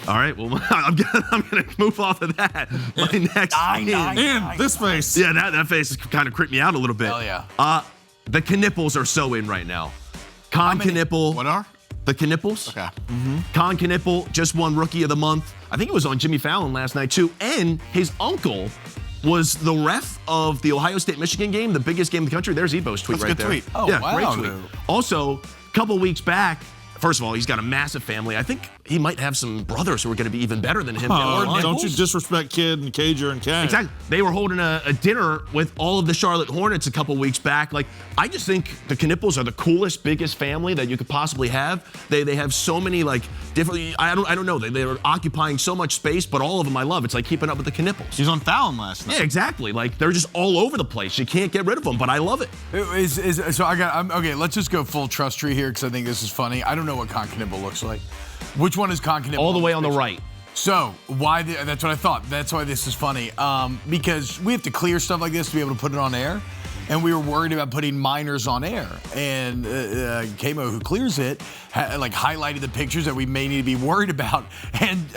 All right, well, I'm gonna move off of that. My next this face. Yeah, that face has kind of creeped me out a little bit. Hell yeah. The Knipples are so in right now. Knipple. What are? The Knipples. Okay. Mm-hmm. Knipple just won Rookie of the Month. I think it was on Jimmy Fallon last night too. And his uncle was the ref of the Ohio State-Michigan game, the biggest game in the country. There's Ebo's tweet That's right there. Tweet. Oh, yeah, wow. Great tweet. Also, a couple weeks back, first of all, he's got a massive family. I think he might have some brothers who are going to be even better than him. Don't you disrespect Kid and Cager and Cash. Exactly. They were holding a dinner with all of the Charlotte Hornets a couple weeks back. I just think the Knipples are the coolest, biggest family that you could possibly have. They have so many different. I don't know. They're occupying so much space, but all of them I love. It's like keeping up with the Knipples. He's on Fallon last night. Yeah, exactly. They're just all over the place. You can't get rid of them, but I love it. Okay, let's just go full trust tree here because I think this is funny. I don't know what Con Knibble looks like. Which one is Con Knibble? All the way on the right. So that's what I thought. That's why this is funny. Because we have to clear stuff like this to be able to put it on air. And we were worried about putting minors on air. And Kamo, who clears it, highlighted the pictures that we may need to be worried about. And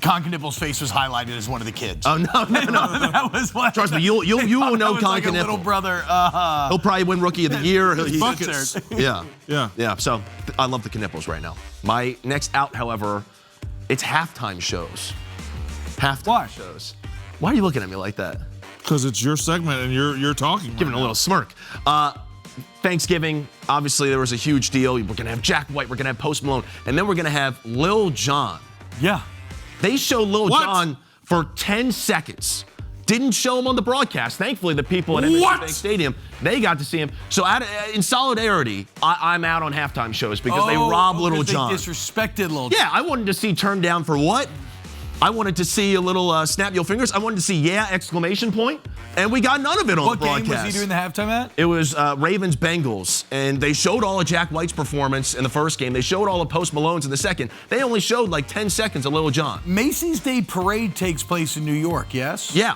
Con Knibble's face was highlighted as one of the kids. Oh, no. That was what. Trust me, you will know Con Knibble. Little brother. He'll probably win Rookie of the Year. Buckets. Yeah. So I love the Knipples right now. My next out, however, it's halftime shows. Shows. Why are you looking at me like that? Because it's your segment and you're talking. Giving a little smirk. Thanksgiving, obviously there was a huge deal. We're gonna have Jack White, we're gonna have Post Malone, and then we're gonna have Lil Jon. Yeah. They showed Lil Jon for 10 seconds. Didn't show him on the broadcast. Thankfully, the people at MSG Bank Stadium, they got to see him. So in solidarity, I'm out on halftime shows because they robbed Lil Jon. They disrespected Lil Jon. Yeah, I wanted to see Turned Down for What? I wanted to see a little snap your fingers. I wanted to see exclamation point. And we got none of it on the broadcast. What game was he doing the halftime at? It was Ravens-Bengals. And they showed all of Jack White's performance in the first game. They showed all of Post Malone's in the second. They only showed 10 seconds of Lil Jon. Macy's Day Parade takes place in New York, yes? Yeah.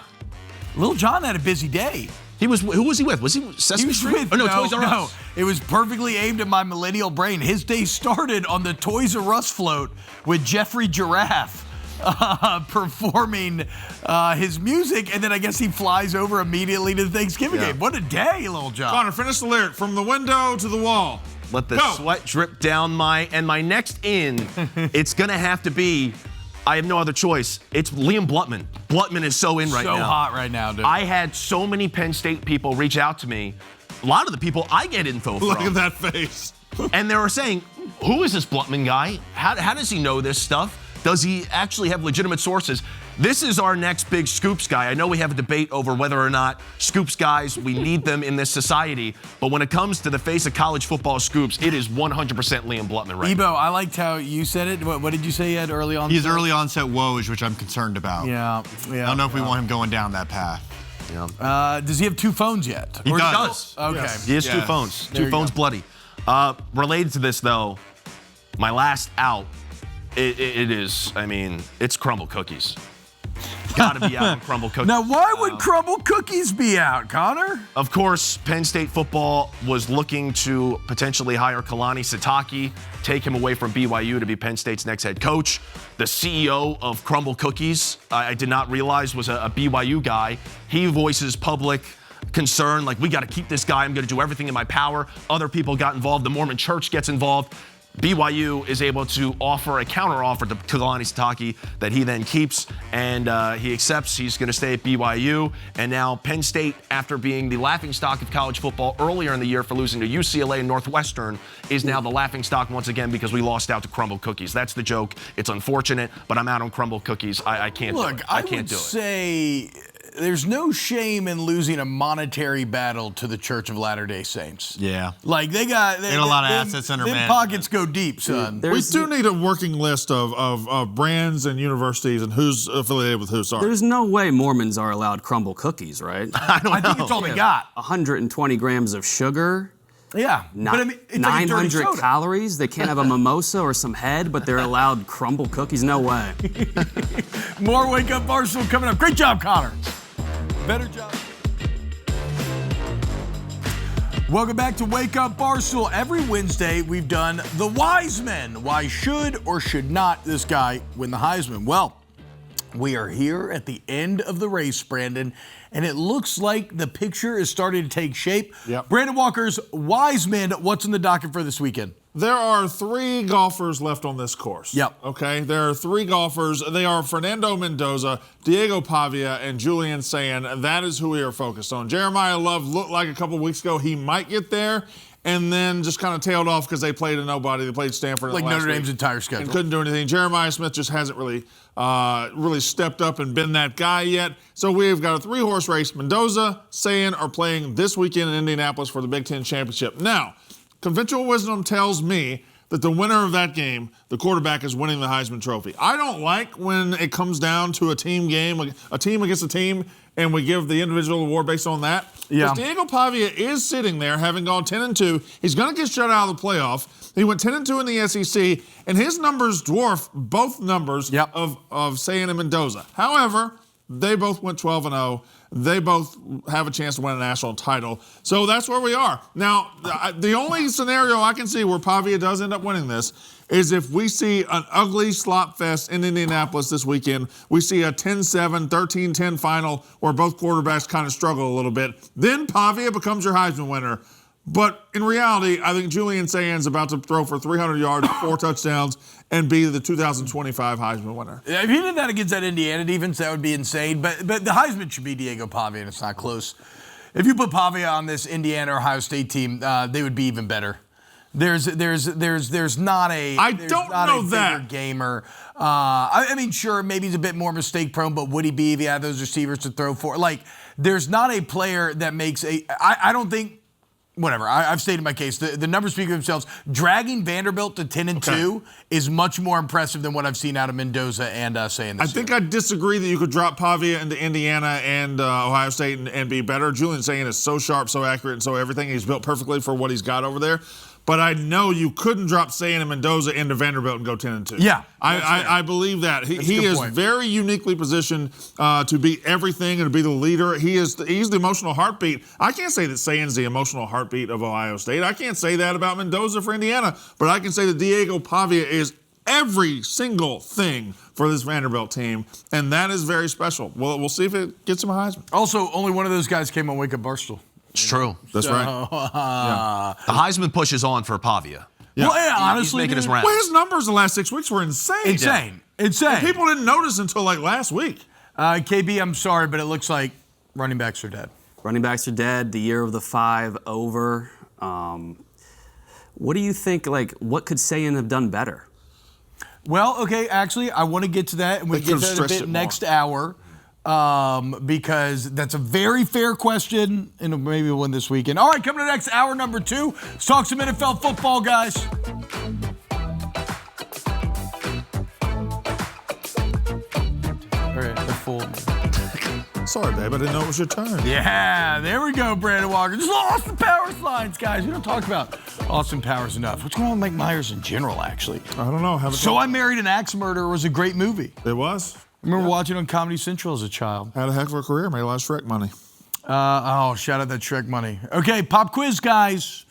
Lil Jon had a busy day. Who was he with? Was he Sesame Street? Toys R Us. No, it was perfectly aimed at my millennial brain. His day started on the Toys R Us float with Jeffrey Giraffe performing his music, and then I guess he flies over immediately to the Thanksgiving game. What a day, Lil Jon. Connor, finish the lyric. From the window to the wall. Let the sweat drip down my next it's gonna have to be, I have no other choice. It's Liam Blutman. Blutman is so in right now. So hot right now, dude. I had so many Penn State people reach out to me. A lot of the people I get info from. Look at that face. And they were saying, who is this Blutman guy? How does he know this stuff? Does he actually have legitimate sources? This is our next big Scoops guy. I know we have a debate over whether or not Scoops guys, we need them in this society, but when it comes to the face of college football Scoops, it is 100% Liam Blutman right now. Ebo, I liked how you said it. What did you say you had early on? He's early onset Woj, which I'm concerned about. Yeah. I don't know if we want him going down that path. Does he have 2 phones yet? He does. Okay. Yes. He has 2 phones. There 2 you phones go. bloody. Related to this, though, my last out, it is, I mean, it's crumble cookies. Got to be out on crumble cookies. Now, why would crumble cookies be out, Connor? Of course, Penn State football was looking to potentially hire Kalani Sitake, take him away from BYU to be Penn State's next head coach. The CEO of Crumble Cookies, I did not realize was a BYU guy. He voices public concern, like, we got to keep this guy. I'm going to do everything in my power. Other people got involved. The Mormon Church gets involved. BYU is able to offer a counteroffer to Kalani Sitake that he then keeps, and he accepts. He's going to stay at BYU. And now Penn State, after being the laughingstock of college football earlier in the year for losing to UCLA and Northwestern, is now the laughingstock once again because we lost out to Crumble Cookies. That's the joke. It's unfortunate, but I'm out on Crumble Cookies. I can't do it. Look, I can't would do it. say there's no shame in losing a monetary battle to the Church of Latter-day Saints. Yeah. Like, they got a lot of assets under their management. pockets go deep, son. We do need a working list of brands and universities and who's affiliated with who. Sorry. There's no way Mormons are allowed crumble cookies, right? I think it's all they got. 120 grams of sugar. Yeah. But I mean, it's like a dirty 900 soda. calories. They can't have a mimosa or some head, but they're allowed crumble cookies. No way. More Wake Up Barstool coming up. Great job, Connor. Better job. Welcome back to Wake Up Barstool. Every Wednesday, we've done the Wise Men. Why should or should not this guy win the Heisman? Well, we are here at the end of the race, Brandon, and it looks like the picture is starting to take shape. Yep. Brandon Walker's Wise Men, what's in the docket for this weekend? There are 3 golfers left on this course. Yep. Okay, there are 3 golfers. They are Fernando Mendoza, Diego Pavia, and Julian Sayin. That is who we are focused on. Jeremiah Love looked like a couple weeks ago he might get there, and then just kind of tailed off because they played a nobody. They played Stanford Like last Notre Dame's week entire schedule. and couldn't do anything. Jeremiah Smith just hasn't really stepped up and been that guy yet. So we've got a 3-horse race. Mendoza, Sayin are playing this weekend in Indianapolis for the Big Ten Championship. Now, conventional wisdom tells me that the winner of that game, the quarterback, is winning the Heisman Trophy. I don't like when it comes down to a team game, a team against a team, and we give the individual award based on that. Yeah. Because Diego Pavia is sitting there having gone 10-2. He's going to get shut out of the playoff. He went 10-2 in the SEC, and his numbers dwarf both numbers of Sayin and Mendoza. However, they both went 12-0. They both have a chance to win a national title. So that's where we are. Now, the only scenario I can see where Pavia does end up winning this is if we see an ugly slop fest in Indianapolis this weekend. We see a 10-7, 13-10 final where both quarterbacks kind of struggle a little bit. Then Pavia becomes your Heisman winner. But in reality, I think Julian Sayin's about to throw for 300 yards, 4 touchdowns, and be the 2025 Heisman winner. If he did that against that Indiana defense, that would be insane. But the Heisman should be Diego Pavia, and it's not close. If you put Pavia on this Indiana or Ohio State team, they would be even better. There's not a bigger gamer. I mean, sure, maybe he's a bit more mistake prone, but would he be if he had those receivers to throw for? Like, there's not a player that makes I don't think. Whatever. I've stated my case. The numbers speak for themselves. Dragging Vanderbilt to 10-2 is much more impressive than what I've seen out of Mendoza and Sayin this year. I think I disagree that you could drop Pavia into Indiana and Ohio State and be better. Julian Sayin is so sharp, so accurate, and so everything. He's built perfectly for what he's got over there. But I know you couldn't drop Sayin and Mendoza into Vanderbilt and go 10-2. Yeah, I believe that. He is very uniquely positioned to be everything and to be the leader. He's the emotional heartbeat. I can't say that Sayin's the emotional heartbeat of Ohio State. I can't say that about Mendoza for Indiana. But I can say that Diego Pavia is every single thing for this Vanderbilt team, and that is very special. Well, we'll see if it gets him a Heisman. Also, only one of those guys came on Wake Up Barstool. It's true. That's right. The Heisman push is on for Pavia. Yeah. Well, yeah, honestly, he's making his rounds. Well, his numbers the last 6 weeks were insane. Insane. And people didn't notice until like last week. KB, I'm sorry, but it looks like running backs are dead. Running backs are dead. The year of the 5 over. What do you think? Like, what could Sayin have done better? Well, okay, actually, I want to get to that, and we get to that a bit next hour, because that's a very fair question, and maybe we'll win this weekend. All right, coming to the next hour, number 2. Let's talk some NFL football, guys. All right, the full. Sorry, babe, I didn't know it was your turn. Yeah, there we go, Brandon Walker. Just Austin Powers lines, guys. We don't talk about Austin Powers enough. What's going on with Mike Myers in general, actually? I don't know. So I Married an Axe Murderer was a great movie. It was. I remember watching it on Comedy Central as a child. Had a heck of a career. Made a lot of Shrek money. Shout out that Shrek money. Okay, pop quiz, guys.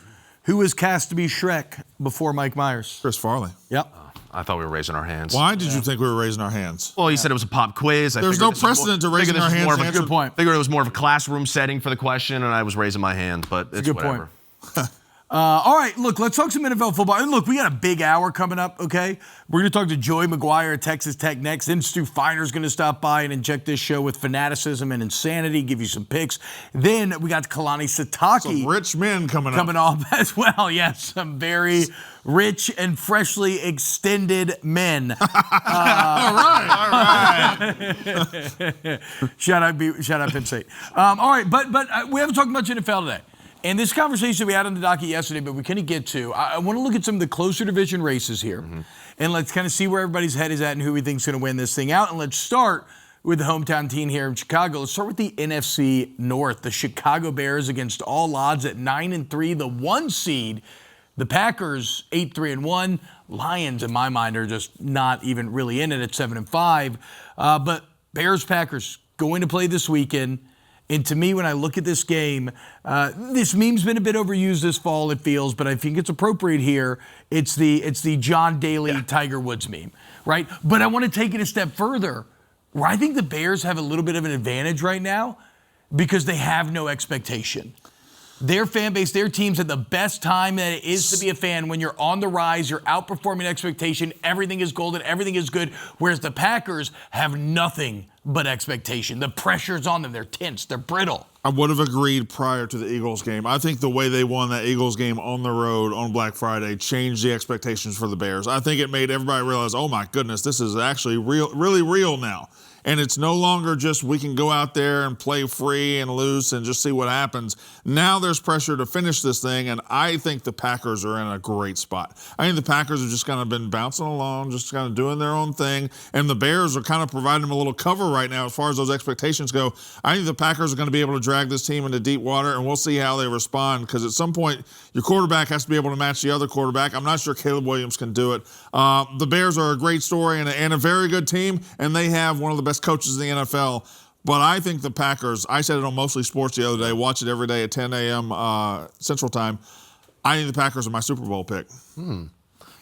Who was cast to be Shrek before Mike Myers? Chris Farley. Yep. I thought we were raising our hands. Why did you think we were raising our hands? Well, he said it was a pop quiz. There's no precedent to raising our hands. Good point. Figured it was more of a classroom setting for the question, and I was raising my hand, but it's good whatever. Point. All right, look, let's talk some NFL football. And look, we got a big hour coming up, okay? We're going to talk to Joey Mcguire at Texas Tech next. Then Stu Feiner's going to stop by and inject this show with fanaticism and insanity, give you some picks. Then we got Kalani Sitake. Some rich men coming up as well. Yes, some very rich and freshly extended men. All right. Shout out Penn State. All right, but we haven't talked much NFL today. And this conversation we had on the docket yesterday, but we couldn't get to, I want to look at some of the closer division races here. Mm-hmm. And let's kind of see where everybody's head is at and who we think is going to win this thing out. And let's start with the hometown team here in Chicago. Let's start with the NFC North. The Chicago Bears against all odds at 9-3, the 1 seed. The Packers 8-3-1. Lions, in my mind, are just not even really in it at 7-5. But Bears-Packers going to play this weekend. And to me, when I look at this game, this meme's been a bit overused this fall, it feels, but I think it's appropriate here. It's the John Daly Tiger Woods meme, right? But I want to take it a step further, where I think the Bears have a little bit of an advantage right now because they have no expectation. Their fan base, their team's at the best time that it is to be a fan when you're on the rise, you're outperforming expectation, everything is golden, everything is good, whereas the Packers have nothing but expectation. The pressure's on them. They're tense. They're brittle. I would have agreed prior to the Eagles game. I think the way they won that Eagles game on the road on Black Friday changed the expectations for the Bears. I think it made everybody realize, oh my goodness, this is actually real, really real now. And it's no longer just we can go out there and play free and loose and just see what happens. Now there's pressure to finish this thing, and I think the Packers are in a great spot. I think the Packers have just kind of been bouncing along, just kind of doing their own thing, and the Bears are kind of providing them a little cover right now as far as those expectations go. I think the Packers are going to be able to drag this team into deep water, and we'll see how they respond because at some point your quarterback has to be able to match the other quarterback. I'm not sure Caleb Williams can do it. The Bears are a great story and a very good team, and they have one of the best coaches in the NFL. But I think the Packers, I said it on Mostly Sports the other day, watch it every day at 10 a.m. Central Time. I think the Packers are my Super Bowl pick.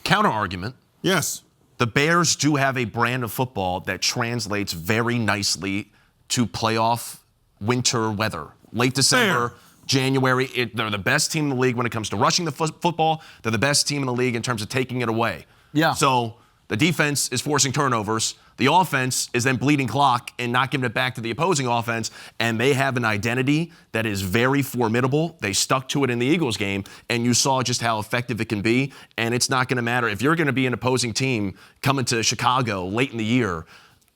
Counter argument. Yes. The Bears do have a brand of football that translates very nicely to playoff winter weather. Late December, January. They're the best team in the league when it comes to rushing the football. They're the best team in the league in terms of taking it away. Yeah. So the defense is forcing turnovers. The offense is then bleeding clock and not giving it back to the opposing offense, and they have an identity that is very formidable. They stuck to it in the Eagles game, and you saw just how effective it can be, and it's not going to matter. If you're going to be an opposing team coming to Chicago late in the year,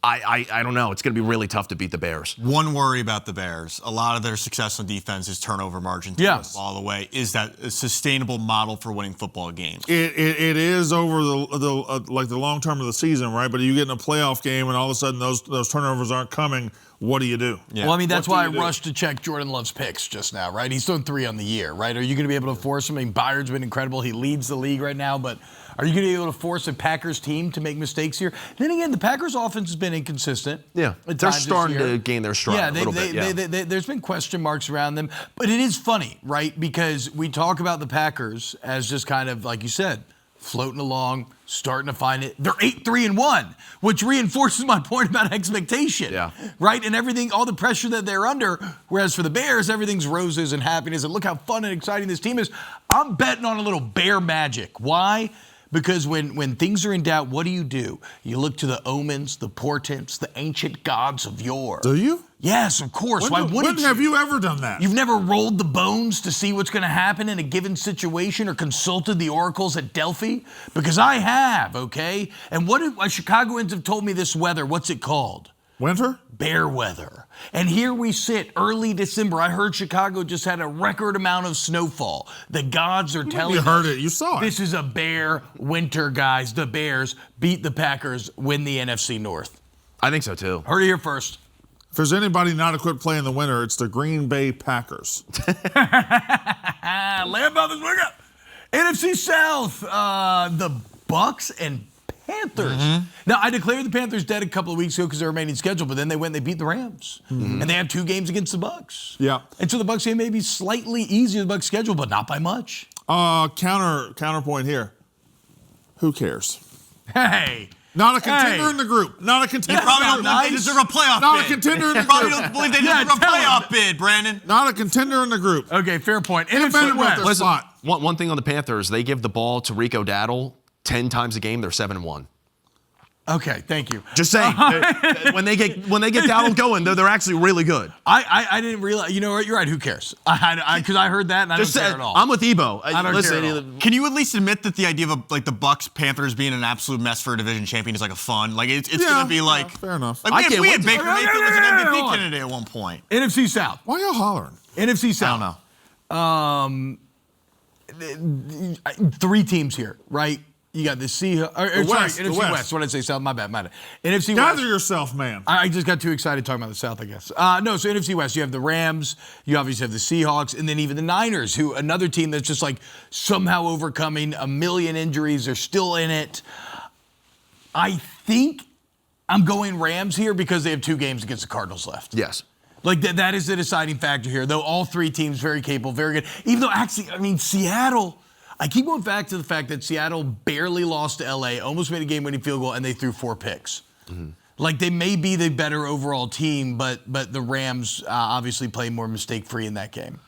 I don't know. It's going to be really tough to beat the Bears. One worry about the Bears, a lot of their success on defense is turnover margin all the way. Is that a sustainable model for winning football games? It is over the long term of the season, right? But you get in a playoff game and all of a sudden those turnovers aren't coming. What do you do? Yeah. Well, I mean, that's why I rushed to check Jordan Love's picks just now, right? He's thrown 3 on the year, right? Are you going to be able to force him? I mean, Byard's been incredible. He leads the league right now, but are you going to be able to force a Packers team to make mistakes here? Then again, the Packers offense has been inconsistent. Yeah, they're starting to gain their stride a little bit. There's been question marks around them, but it is funny, right? Because we talk about the Packers as just kind of, like you said, floating along, starting to find it. They're 8-3-1, which reinforces my point about expectation. Yeah. Right? And everything, all the pressure that they're under. Whereas for the Bears, everything's roses and happiness. And look how fun and exciting this team is. I'm betting on a little Bear magic. Why? Because when things are in doubt, what do? You look to the omens, the portents, the ancient gods of yore. Do you? Yes, of course. Why wouldn't when have you ever done that? You've never rolled the bones to see what's going to happen in a given situation or consulted the oracles at Delphi? Because I have, okay? And what do Chicagoans have told me this weather? What's it called? Winter? Bear weather. And here we sit, early December. I heard Chicago just had a record amount of snowfall. The gods are telling us. You heard it. You saw it. This is a bear winter, guys. The Bears beat the Packers, win the NFC North. I think so, too. Heard it here first. If there's anybody not equipped to play in the winter, it's the Green Bay Packers. Lamb Brothers, wake up. NFC South, the Bucks and Panthers. Now, I declared the Panthers dead a couple of weeks ago because of their remaining schedule, but then they went and they beat the Rams. And they have 2 games against the Bucks. Yeah. And so the Bucks game may be slightly easier than the Bucks schedule, but not by much. Counterpoint here. Who cares? Hey. Not a contender in the group. Not a contender. You probably don't believe they deserve a playoff Not bid. a contender in the You probably group. don't believe they deserve a playoff bid, Brandon. Not a contender in the group. Okay, fair point. Get better NFC with West. their spot. One thing on the Panthers, they give the ball to Rico Dowdle 10 times a game. They're 7-1. Okay, thank you. Just saying, when they get Dowdle going, they're actually really good. I didn't realize. You know what? You're right. Who cares? Because I heard that and I don't care at all. I'm with Ebo. I don't care at all. Can you at least admit that the idea of the Bucks Panthers being an absolute mess for a division champion is like a fun? Like it's gonna be like fair enough. Like we had wait. Baker Mayfield as an MVP candidate at one point. NFC South. Why y'all hollering? NFC South. I don't know. 3 teams here, right? You got the Seahawks. NFC West. What did I say? South. My bad. NFC West. Gather yourself, man. I just got too excited talking about the South, I guess. No, so NFC West, you have the Rams, you obviously have the Seahawks, and then even the Niners, who another team that's just like somehow overcoming a million injuries. They're still in it. I think I'm going Rams here because they have 2 games against the Cardinals left. Yes. Like that is the deciding factor here, though all 3 teams very capable, very good. Even though actually, I mean, Seattle, I keep going back to the fact that Seattle barely lost to LA, almost made a game-winning field goal, and they threw 4 picks. Like they may be the better overall team, but the Rams obviously play more mistake-free in that game.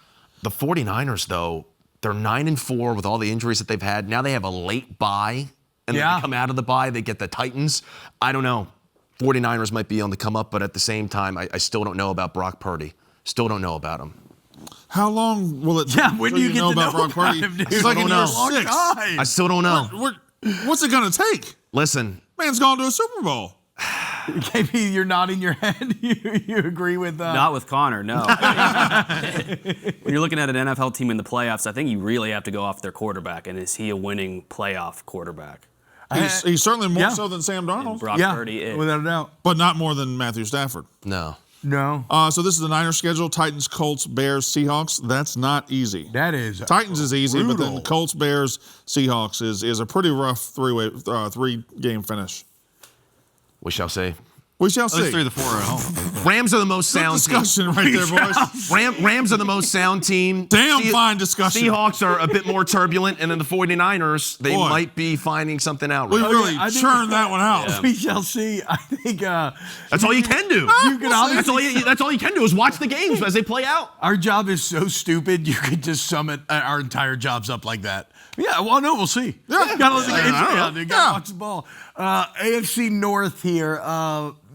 The 49ers, though, they're 9-4 with all the injuries that they've had. Now they have a late bye, and then they come out of the bye, they get the Titans. I don't know. 49ers might be on the come up, but at the same time, I still don't know about Brock Purdy. Still don't know about him. How long will it take when do you get know to about Brock Purdy? him, dude? It's like I in don't year know. 6. I still don't know. What's it going to take? Listen. Man's gone to a Super Bowl. KB, you're nodding your head. You agree with that? Not with Connor, no. When you're looking at an NFL team in the playoffs, I think you really have to go off their quarterback. And is he a winning playoff quarterback? He's certainly more so than Sam Darnold. Brock Purdy is. Without a doubt. But not more than Matthew Stafford. No. So this is the Niners schedule: Titans, Colts, Bears, Seahawks. That's not easy. That is Titans is easy, brutal. but then Colts, Bears, Seahawks is a pretty rough 3-game finish. We shall see. We shall see. Those 3 of the 4 are at home. Rams are the most Good sound discussion team. right there, boys. Rams are the most sound team. Damn fine discussion. Seahawks are a bit more turbulent, and then the 49ers, they might be finding something out. We Right? really churned that one out. We shall see. I think That's all you can do. you can obviously That's all you can do is watch the games as they play out. Our job is so stupid, you could just sum it our entire jobs up like that. Yeah, well, no, we'll see. Yeah. Gotta let the games play out, dude. Gotta Yeah. watch the ball. AFC North here.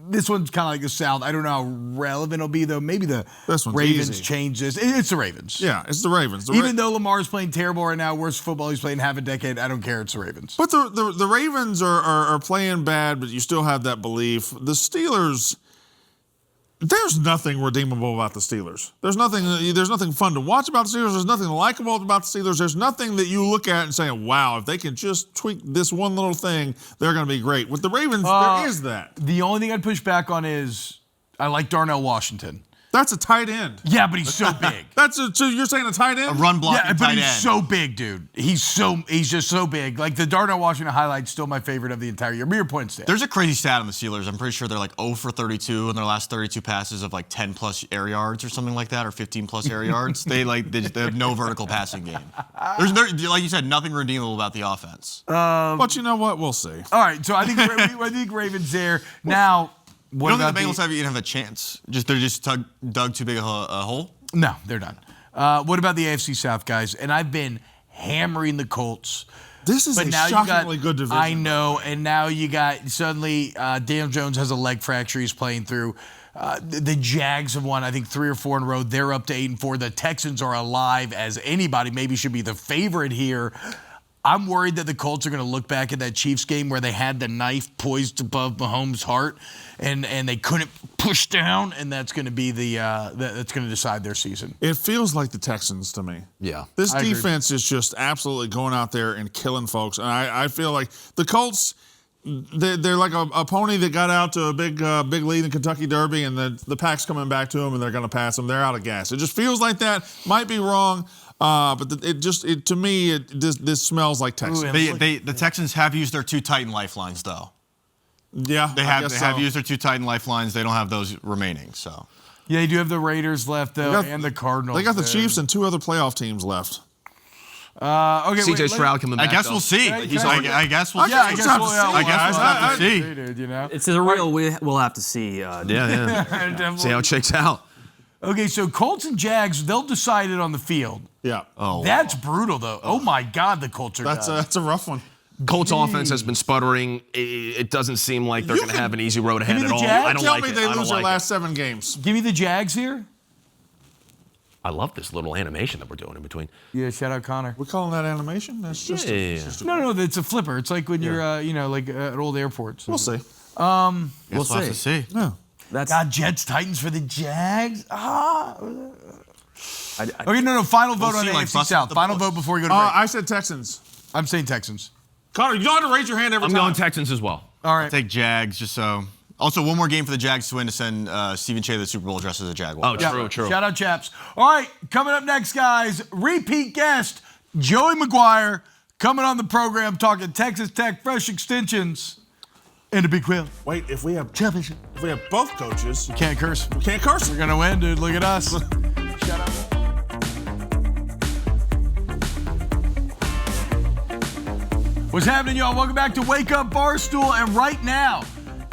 This one's kind of like the South. I don't know how relevant it'll be, though. Maybe the This one's Ravens easy. change this. It's the Ravens. Yeah, it's the Ravens. Even though Lamar's playing terrible right now, worst football he's played in half a decade, I don't care. It's the Ravens. But the Ravens are playing bad, but you still have that belief. The Steelers, there's nothing redeemable about the Steelers. There's nothing fun to watch about the Steelers. There's nothing likable about the Steelers. There's nothing that you look at and say, wow, if they can just tweak this one little thing, they're going to be great. With the Ravens, there is that. The only thing I'd push back on is I like Darnell Washington. That's a tight end. Yeah, but he's so big. So you're saying a tight end? A run blocking Yeah, but tight he's end. so big, dude. He's just so big. Like the Darnell Washington highlight's still my favorite of the entire year. Be your point, Stan. There's a crazy stat on the Steelers. I'm pretty sure they're like 0 for 32 in their last 32 passes of like 10 plus air yards or something like that, or 15 plus air yards. They have no vertical passing game. There's like you said, nothing redeemable about the offense. But you know what? We'll see. All right, so I think Ravens there. Now, what You don't about think the Bengals even have a chance? They're just dug too big a hole? No, they're done. What about the AFC South, guys? And I've been hammering the Colts This is But a now shockingly good division. I know, and now you got suddenly Daniel Jones has a leg fracture he's playing through. The Jags have won, I think, 3 or 4 in a row. They're up to 8-4. The Texans are alive as anybody. Maybe should be the favorite here. I'm worried that the Colts are going to look back at that Chiefs game where they had the knife poised above Mahomes' heart and they couldn't push down, and that's going to be that's going to decide their season. It feels like the Texans to me. Yeah. This defense is just absolutely going out there and killing folks. And I feel like the Colts, they're like a pony that got out to a big lead in the Kentucky Derby, and the pack's coming back to them, and they're going to pass them. They're out of gas. It just feels like that. Might be wrong. But to me, this smells like Texas. The Texans have used their 2 Titan lifelines, though. Yeah, they have used their 2 Titan lifelines. They don't have those remaining. So yeah, they do have the Raiders left though, and the Cardinals. They got the Chiefs and 2 other playoff teams left. Okay, CJ Stroud coming back. I guess we'll see. I guess we'll have to see. Dude, you know? It's a real. We'll have to see. Yeah. See how it shakes out. Okay, so Colts and Jags, they'll decide it on the field. Yeah. Oh, That's brutal, though. Oh, my God, the Colts are done. That's a rough one. Colts offense has been sputtering. It doesn't seem like they're going to have an easy road ahead me at the all. Jags? I don't Tell like me it. they I don't lose their like last it. 7 games. Give me the Jags here. I love this little animation that we're doing in between. Yeah, shout out Connor. We're calling that animation? That's just No, it's a flipper. It's like when you're, like at old airports. We'll see. we'll have to see. No. God, Jets, Titans for the Jags. Okay, no, final vote on see, like, AFC busting South. the Final boys. vote before we go to break. I said Texans. I'm saying Texans. Connor, you don't have to raise your hand every I'm time. going Texans as well. All right. Take Jags just so. Also, one more game for the Jags to win to send Stephen Shea to the Super Bowl dressed as a Jaguar. Oh, true. Shout out, chaps. All right, coming up next, guys, repeat guest, Joey Mcguire, coming on the program talking Texas Tech fresh extensions and a big wheel. Wait, if we have both coaches, You can't curse. we can't curse. We're going to win, dude. Look at us. Shout out. What's happening, y'all? Welcome back to Wake Up Barstool. And right now,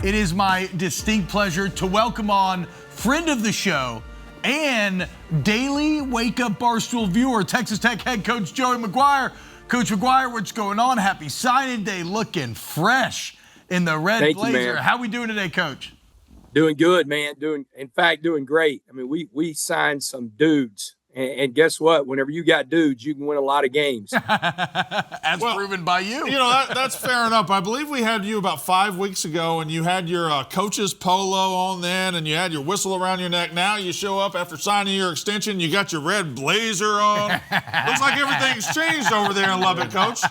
it is my distinct pleasure to welcome on friend of the show and daily Wake Up Barstool viewer, Texas Tech head coach Joey Mcguire. Coach Mcguire, what's going on? Happy signing day, looking fresh in the red Thank you, blazer. man. How we doing today, Coach? Doing good, man. Doing great. I mean, we signed some dudes, and guess what? Whenever you got dudes, you can win a lot of games. As proven by you. You know, that's fair enough. I believe we had you about 5 weeks ago, and you had your coach's polo on then, and you had your whistle around your neck. Now you show up after signing your extension, you got your red blazer on. Looks like everything's changed over there in Lubbock, Coach.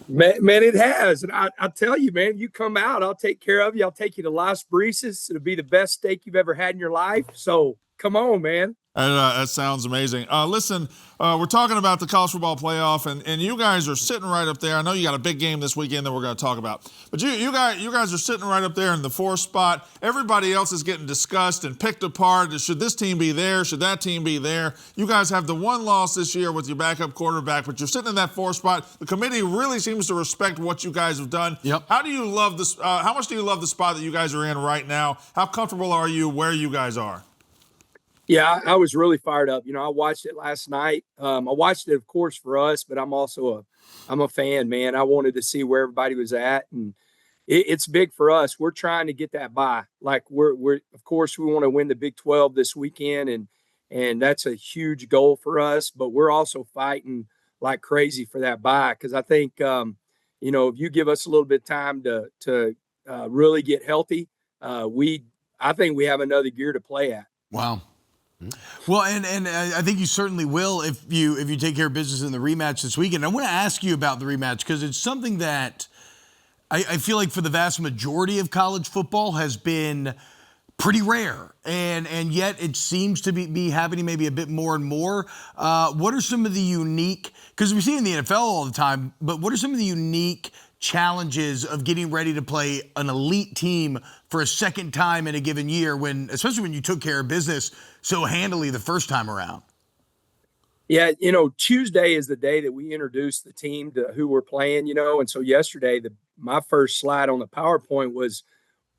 Man, it has. And I'll tell you, man, you come out, I'll take care of you. I'll take you to Las Brisas. It'll be the best steak you've ever had in your life. So come on, man. That sounds amazing. Listen, we're talking about the college football playoff, and you guys are sitting right up there. I know you got a big game this weekend that we're going to talk about, but you guys are sitting right up there in the 4th spot. Everybody else is getting discussed and picked apart. Should this team be there? Should that team be there? You guys have the one loss this year with your backup quarterback, but you're sitting in that 4th spot. The committee really seems to respect what you guys have done. Yep. How do you love this? How much do you love the spot that you guys are in right now? How comfortable are you where you guys are? Yeah, I was really fired up. You know, I watched it last night. I watched it, of course, for us, but I'm a fan, man. I wanted to see where everybody was at, and it's big for us. We're trying to get that bye. Like we're of course we want to win the Big 12 this weekend, and that's a huge goal for us. But we're also fighting like crazy for that bye because I think if you give us a little bit of time to really get healthy, I think we have another gear to play at. Wow. Well, and I think you certainly will if you take care of business in the rematch this weekend. I want to ask you about the rematch because it's something that I feel like for the vast majority of college football has been pretty rare, and yet it seems to be happening maybe a bit more and more. What are some of the unique, because we see it in the NFL all the time, but what are some of the unique challenges of getting ready to play an elite team for a second time in a given year, especially when you took care of business so handily the first time around? Yeah, Tuesday is the day that we introduced the team to who we're playing, and so yesterday, my first slide on the PowerPoint was,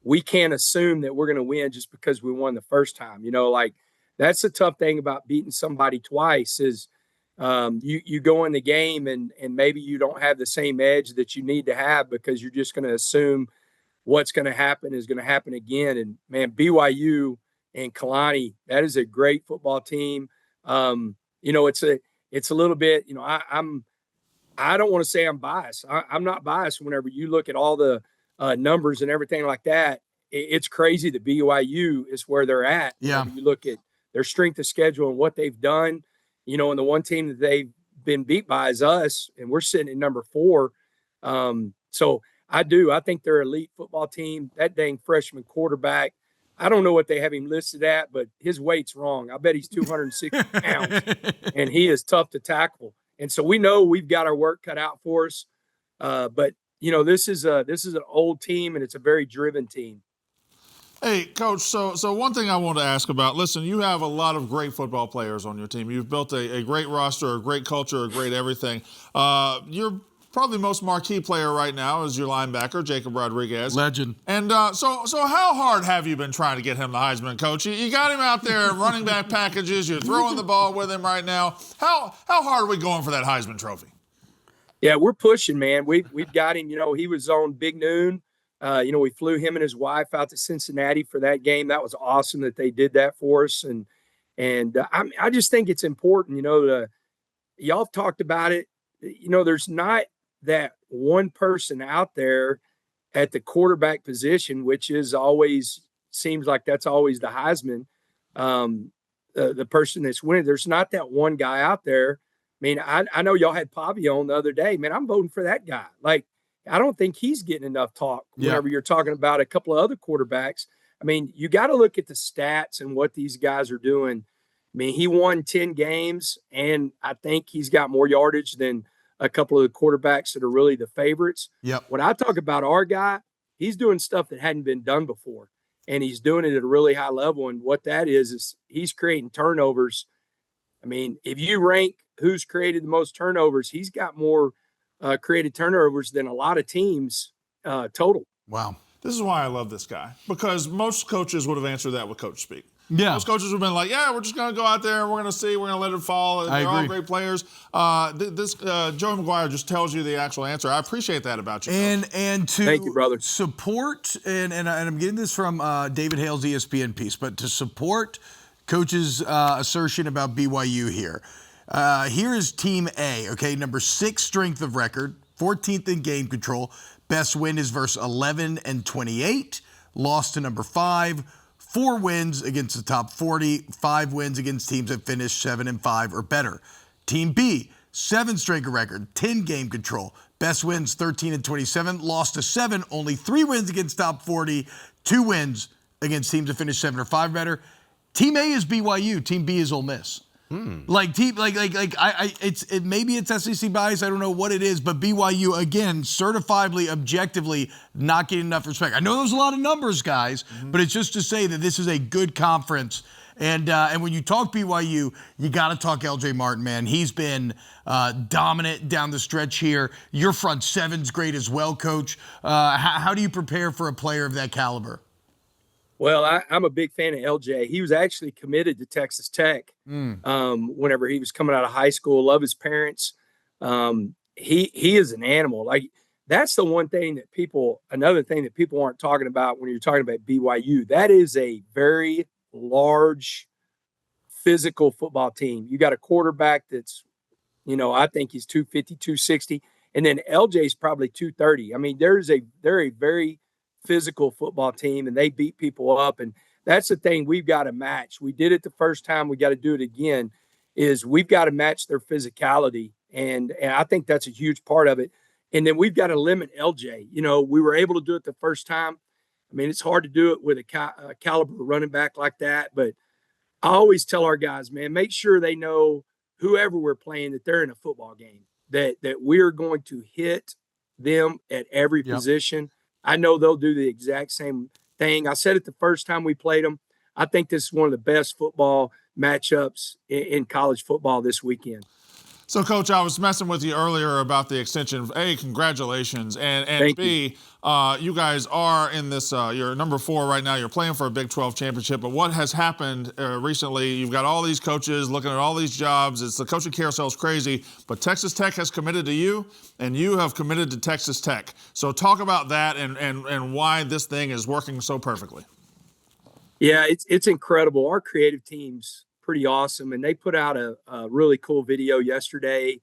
we can't assume that we're going to win just because we won the first time. Like that's the tough thing about beating somebody twice is You go in the game and maybe you don't have the same edge that you need to have because you're just going to assume what's going to happen is going to happen again. And man, BYU and Kalani, that is a great football team. It's a little bit, I don't want to say I'm biased. I'm not biased. Whenever you look at all the numbers and everything like that, it's crazy that BYU is where they're at. Yeah. You look at their strength of schedule and what they've done, and the one team that they've been beat by is us, and we're sitting at number 4. So I think they're an elite football team. That dang freshman quarterback, I don't know what they have him listed at, but his weight's wrong. I bet he's 260 pounds, and he is tough to tackle. And so we know we've got our work cut out for us. But this is an old team, and it's a very driven team. Hey, Coach, so one thing I want to ask about, listen, you have a lot of great football players on your team. You've built a great roster, a great culture, a great everything. You're probably the most marquee player right now is your linebacker, Jacob Rodriguez. Legend. And so how hard have you been trying to get him the Heisman, Coach? You got him out there running back packages. You're throwing the ball with him right now. How hard are we going for that Heisman trophy? Yeah, we're pushing, man. We've got him. He was on Big Noon. We flew him and his wife out to Cincinnati for that game. That was awesome that they did that for us. And I just think it's important, y'all have talked about it. There's not that one person out there at the quarterback position, which is always seems like that's always the Heisman, the person that's winning. There's not that one guy out there. I mean, I know y'all had Pavia on the other day. Man, I'm voting for that guy. Like, I don't think he's getting enough talk whenever you're talking about a couple of other quarterbacks. I mean, you got to look at the stats and what these guys are doing. I mean, he won 10 games, and I think he's got more yardage than a couple of the quarterbacks that are really the favorites. Yep. When I talk about our guy, he's doing stuff that hadn't been done before, and he's doing it at a really high level. And what that is he's creating turnovers. I mean, if you rank who's created the most turnovers, he's got more created turnovers than a lot of teams total. Wow. This is why I love this guy, because most coaches would have answered that with coach speak. Yeah. Most coaches would have been like, yeah, we're just going to go out there and we're going to see, we're going to let it fall. They're all great players. Joey Mcguire just tells you the actual answer. I appreciate that about you. And to Thank you, brother. Support, and I'm getting this from David Hale's ESPN piece, but to support Coach's assertion about BYU here. Here is Team A, okay, number 6 strength of record, 14th in game control. Best win is versus 11-28. Lost to number 5. 4 wins against the top 40. 5 wins against teams that finished 7-5 or better. Team B, 7 strength of record, 10 game control. Best wins 13-27. Lost to 7. Only 3 wins against top 40. 2 wins against teams that finished 7 or 5 or better. Team A is BYU. Team B is Ole Miss. Maybe it's SEC bias. I don't know what it is, but BYU again, certifiably, objectively, not getting enough respect. I know there's a lot of numbers, guys, but it's just to say that this is a good conference. And when you talk BYU, you got to talk LJ Martin, man. He's been dominant down the stretch here. Your front seven's great as well, Coach. How do you prepare for a player of that caliber? Well, I'm a big fan of LJ. He was actually committed to Texas Tech whenever he was coming out of high school. Love his parents. He is an animal. Like, that's the one thing that another thing that people aren't talking about when you're talking about BYU. That is a very large physical football team. You got a quarterback that's, I think he's 250, 260. And then LJ's probably 230. I mean, they're a very physical football team, and they beat people up. And that's the thing we've got to match. We did it the first time. We got to do it again. Is we've got to match their physicality, and I think that's a huge part of it. And then we've got to limit LJ. We were able to do it the first time. I mean, it's hard to do it with a caliber running back like that. But I always tell our guys, man, make sure they know whoever we're playing that they're in a football game, that we're going to hit them at every position. I know they'll do the exact same thing. I said it the first time we played them. I think this is one of the best football matchups in college football this weekend. So, Coach, I was messing with you earlier about the extension. A, congratulations, and B, you guys are in this. You're number 4 right now. You're playing for a Big 12 championship. But what has happened recently? You've got all these coaches looking at all these jobs. It's the coaching carousel is crazy. But Texas Tech has committed to you, and you have committed to Texas Tech. So, talk about that and why this thing is working so perfectly. Yeah, it's incredible. Our creative team's pretty awesome, and they put out a really cool video yesterday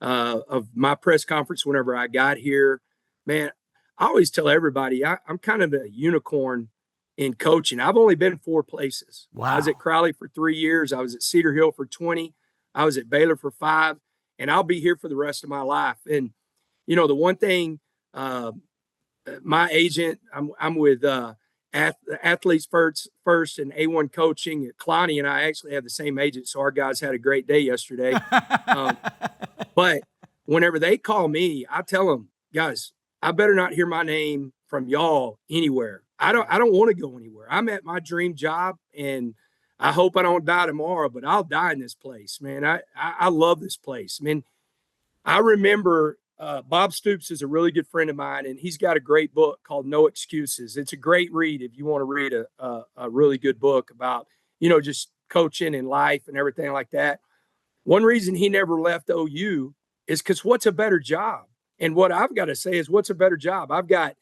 of my press conference whenever I got here. Man, I always tell everybody I'm kind of a unicorn in coaching. I've only been 4 places. Wow. I was at Crowley for 3 years. I was at Cedar Hill for 20. I was at Baylor for 5, and I'll be here for the rest of my life. And, you know, the one thing, my agent, I'm with Athletes First and A1 Coaching. Kalani and I actually have the same agent, so our guys had a great day yesterday. But whenever they call me, I tell them, guys, I better not hear my name from y'all anywhere. I don't want to go anywhere. I'm at my dream job, and I hope I don't die tomorrow, but I'll die in this place, man. I love this place. I mean, I remember Bob Stoops is a really good friend of mine, and he's got a great book called No Excuses. It's a great read if you want to read a really good book about, you know, just coaching and life and everything like that. One reason he never left OU is because what's a better job? And what I've got to say is, what's a better job? I've got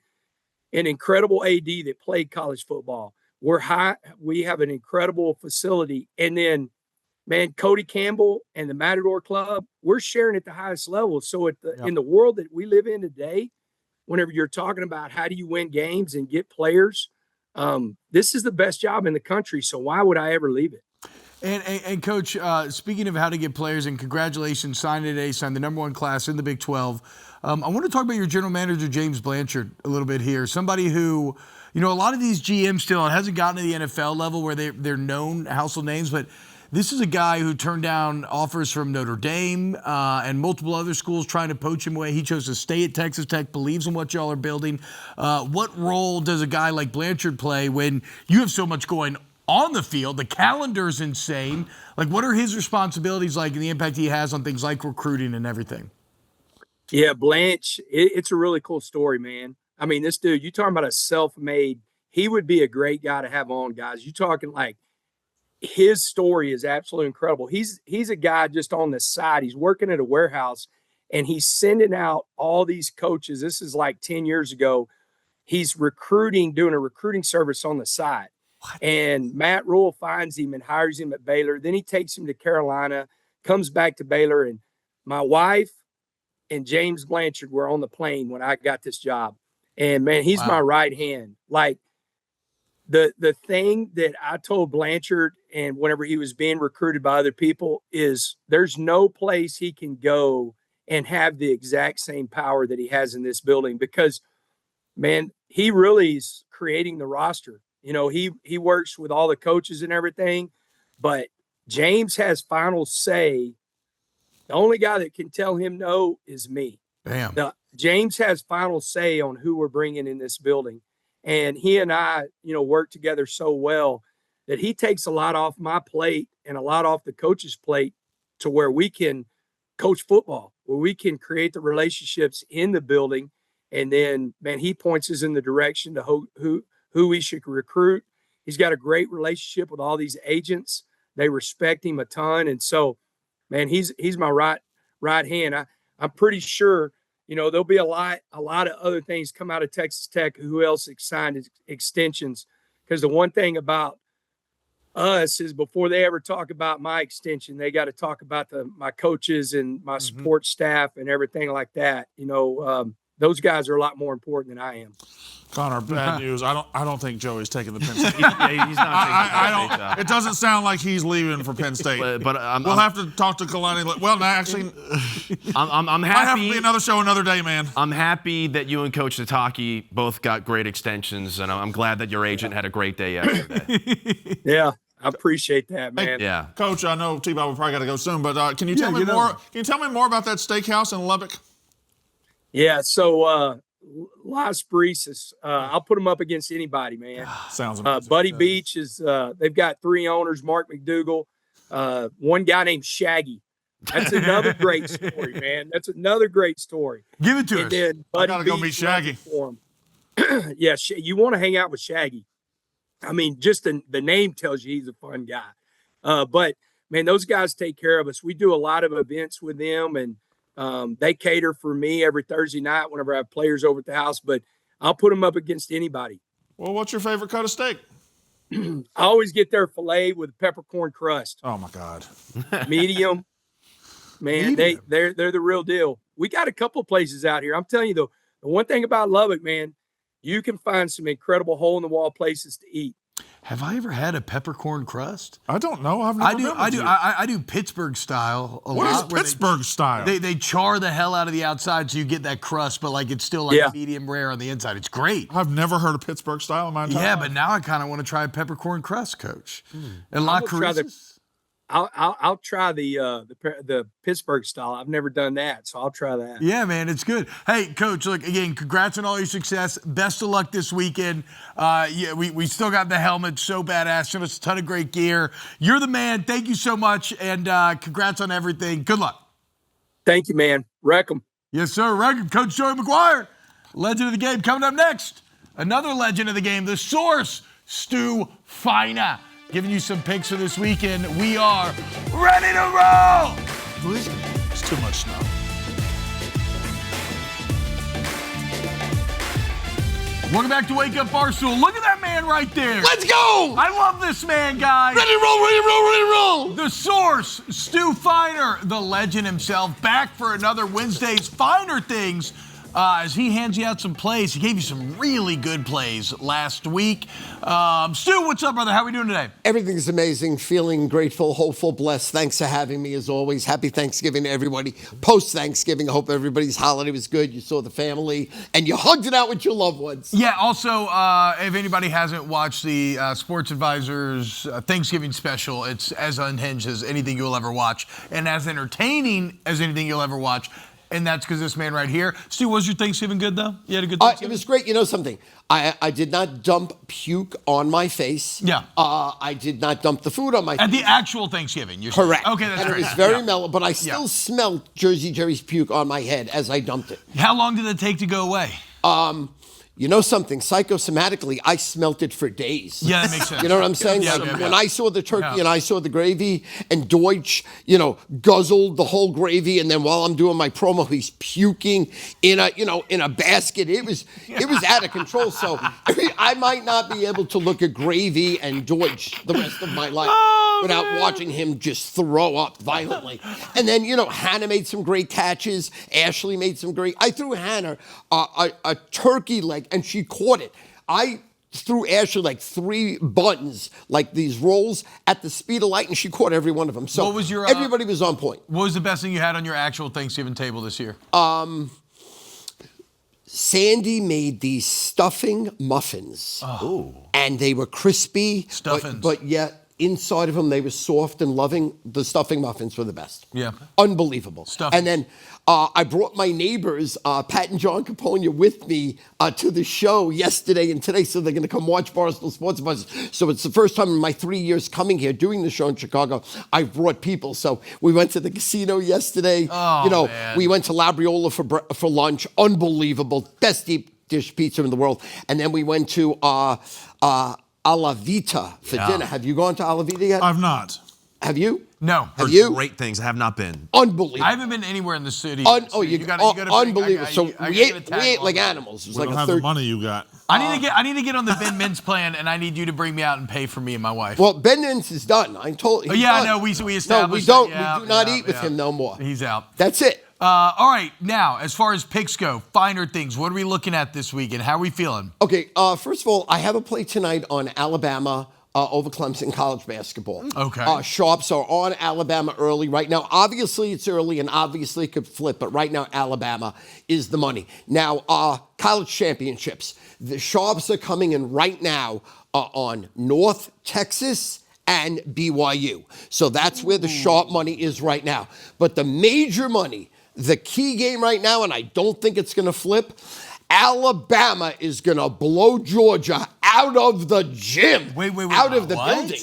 an incredible AD that played college football. We have an incredible facility. And then, man, Cody Campbell and the Matador Club, we're sharing at the highest level. So in the world that we live in today, whenever you're talking about how do you win games and get players, this is the best job in the country. So why would I ever leave it? And Coach, speaking of how to get players, and congratulations, signed today, signed the #1 class in the Big 12. I want to talk about your general manager, James Blanchard, a little bit here. Somebody who, you know, a lot of these GMs still, it hasn't gotten to the NFL level where they're known household names, but this is a guy who turned down offers from Notre Dame and multiple other schools trying to poach him away. He chose to stay at Texas Tech, believes in what y'all are building. What role does a guy like Blanchard play when you have so much going on the field? The calendar's insane. Like, what are his responsibilities like and the impact he has on things like recruiting and everything? Yeah, Blanche, it's a really cool story, man. I mean, this dude, you talking about a self-made, he would be a great guy to have on, guys. You talking like, his story is absolutely incredible. He's a guy just on the side. He's working at a warehouse, and he's sending out all these coaches. This is like 10 years ago. He's recruiting, doing a recruiting service on the side. What? And Matt Rule finds him and hires him at Baylor. Then he takes him to Carolina, comes back to Baylor. And my wife and James Blanchard were on the plane when I got this job. And, man, he's my right hand. Like, the thing that I told Blanchard, and whenever he was being recruited by other people, is there's no place he can go and have the exact same power that he has in this building, because, man, he really is creating the roster. You know, he works with all the coaches and everything, but James has final say. The only guy that can tell him no is me. Damn. James has final say on who we're bringing in this building. And he and I, you know, work together so well that he takes a lot off my plate and a lot off the coach's plate to where we can coach football, where we can create the relationships in the building. And then, man, he points us in the direction to who we should recruit. He's got a great relationship with all these agents. They respect him a ton. And so, man, he's my right hand. I'm pretty sure, you know, there'll be a lot of other things come out of Texas Tech. Who else signed extensions? Because the one thing about us is, before they ever talk about my extension, they got to talk about my coaches and my support staff and everything like that. You know, those guys are a lot more important than I am. Connor, bad news. I don't think Joey's taking the Penn State. He's not taking the Penn State job. It doesn't sound like he's leaving for Penn State. But we'll have to talk to Kalani. Well, no, actually, I'm happy. Might have to be another show another day, man. I'm happy that you and Coach Sitake both got great extensions, and I'm glad that your agent had a great day yesterday. Yeah, I appreciate that, man. Hey, yeah, Coach, I know T-Bob will probably got to go soon, but can you tell me more? Can you tell me more about that steakhouse in Lubbock? Yeah, so Las Brisas, I'll put them up against anybody, man. Sounds amazing. Buddy Beach is, they've got 3 owners, Mark McDougal, one guy named Shaggy. That's another great story, man. That's another great story. Give it to us. And then I gotta go meet Shaggy. Yeah, you want to hang out with Shaggy. I mean, just the name tells you he's a fun guy. But man, those guys take care of us. We do a lot of events with them, and they cater for me every Thursday night whenever I have players over at the house. But I'll put them up against anybody. Well, what's your favorite cut of steak? I always get their filet with peppercorn crust. Oh my God. Medium. Man, they're the real deal. We got a couple of places out here. I'm telling you, though, the one thing about Lubbock, man, you can find some incredible hole-in-the-wall places to eat. Have I ever had a peppercorn crust? I don't know. I've never been with you. I do Pittsburgh style a What lot. is Pittsburgh style? They char the hell out of the outside so you get that crust, but like it's still like medium rare on the inside. It's great. I've never heard of Pittsburgh style in my entire life. But now I kind of want to try a peppercorn crust, Coach. And La Cruces. I'll try the Pittsburgh style. I've never done that, so I'll try that. Yeah, man, it's good. Hey, Coach, look, again, congrats on all your success. Best of luck this weekend. We still got the helmet, so badass. Sent us a ton of great gear. You're the man. Thank you so much, and congrats on everything. Good luck. Thank you, man. Wreck 'em. Yes, sir. Record Coach Joey Mcguire, legend of the game. Coming up next, another legend of the game, the source, Stu Feiner. Giving you some picks for this weekend. We are ready to roll. Who is it? It's too much snow. Welcome back to Wake Up Barstool. Look at that man right there. Let's go! I love this man, guys. Ready to roll, ready to roll, ready to roll! The source, Stu Feiner, the legend himself, back for another Wednesday's Finer Things. As he hands you out some plays. He gave you some really good plays last week. Stu, what's up, brother? How are we doing today? Everything's amazing. Feeling grateful, hopeful, blessed. Thanks for having me as always. Happy Thanksgiving to everybody. Post-Thanksgiving, I hope everybody's holiday was good. You saw the family, and you hugged it out with your loved ones. Yeah, also, if anybody hasn't watched the Sports Advisors Thanksgiving special, it's as unhinged as anything you'll ever watch, and as entertaining as anything you'll ever watch. And that's because this man right here. Stu, was your Thanksgiving good, though? You had a good Thanksgiving? It was great. You know something? I did not dump puke on my face. Yeah. I did not dump the food on my face. At the actual Thanksgiving, you're Correct. saying. Okay, that's and great. it was very mellow, but I still smelled Jersey Jerry's puke on my head as I dumped it. How long did it take to go away? You know something? Psychosomatically, I smelt it for days. Yeah, that makes sense. You know what I'm saying? When I saw the turkey and I saw the gravy, and Deutsch, guzzled the whole gravy, and then while I'm doing my promo, he's puking in a basket. It was out of control. So I might not be able to look at gravy and Deutsch the rest of my life without watching him just throw up violently. And then Hannah made some great catches. Ashley made some great. I threw Hannah a turkey leg, and she caught it. I threw Ashley like 3 buttons, like these rolls, at the speed of light, and she caught every one of them. So what was your, everybody was on point. What was the best thing you had on your actual Thanksgiving table this year? Sandy made these stuffing muffins. Oh. And they were crispy. Stuffings. But yet inside of them, they were soft and loving. The stuffing muffins were the best. Yeah. Unbelievable. Stuffings. And then I brought my neighbors, Pat and John Capone, with me to the show yesterday and today, so they're going to come watch Barstool Sports Buzz. So it's the first time in my 3 years coming here, doing the show in Chicago, I've brought people. So we went to the casino yesterday. Oh, man. We went to Labriola for lunch. Unbelievable. Best deep dish pizza in the world. And then we went to Alla Vita for dinner. Have you gone to Alla Vita yet? I've not. Have you? No. Have you? Great things. I have not been. Unbelievable. I haven't been anywhere in the city. You gotta unbelievable. So we ate like animals. It was We like don't a have the money you got. I need to get on the Ben Mintz plan, and I need you to bring me out and pay for me and my wife. Well, Ben Mintz is done. I told. Oh, yeah, done. I know. We established. No, we don't. We do not eat with yeah. him no more. He's out. That's it. All right, now as far as picks go, Finer Things. What are we looking at this weekend? How are we feeling? Okay. First of all, I have a play tonight on Alabama over Clemson college basketball. Okay. Sharps are on Alabama early right now. Obviously, it's early, and obviously it could flip, but right now Alabama is the money. Now, college championships. The Sharps are coming in right now on North Texas and BYU. So that's where the sharp money is right now. But the major money, the key game right now, and I don't think it's going to flip, Alabama is going to blow Georgia out of the gym. Wait. Out of the what? building.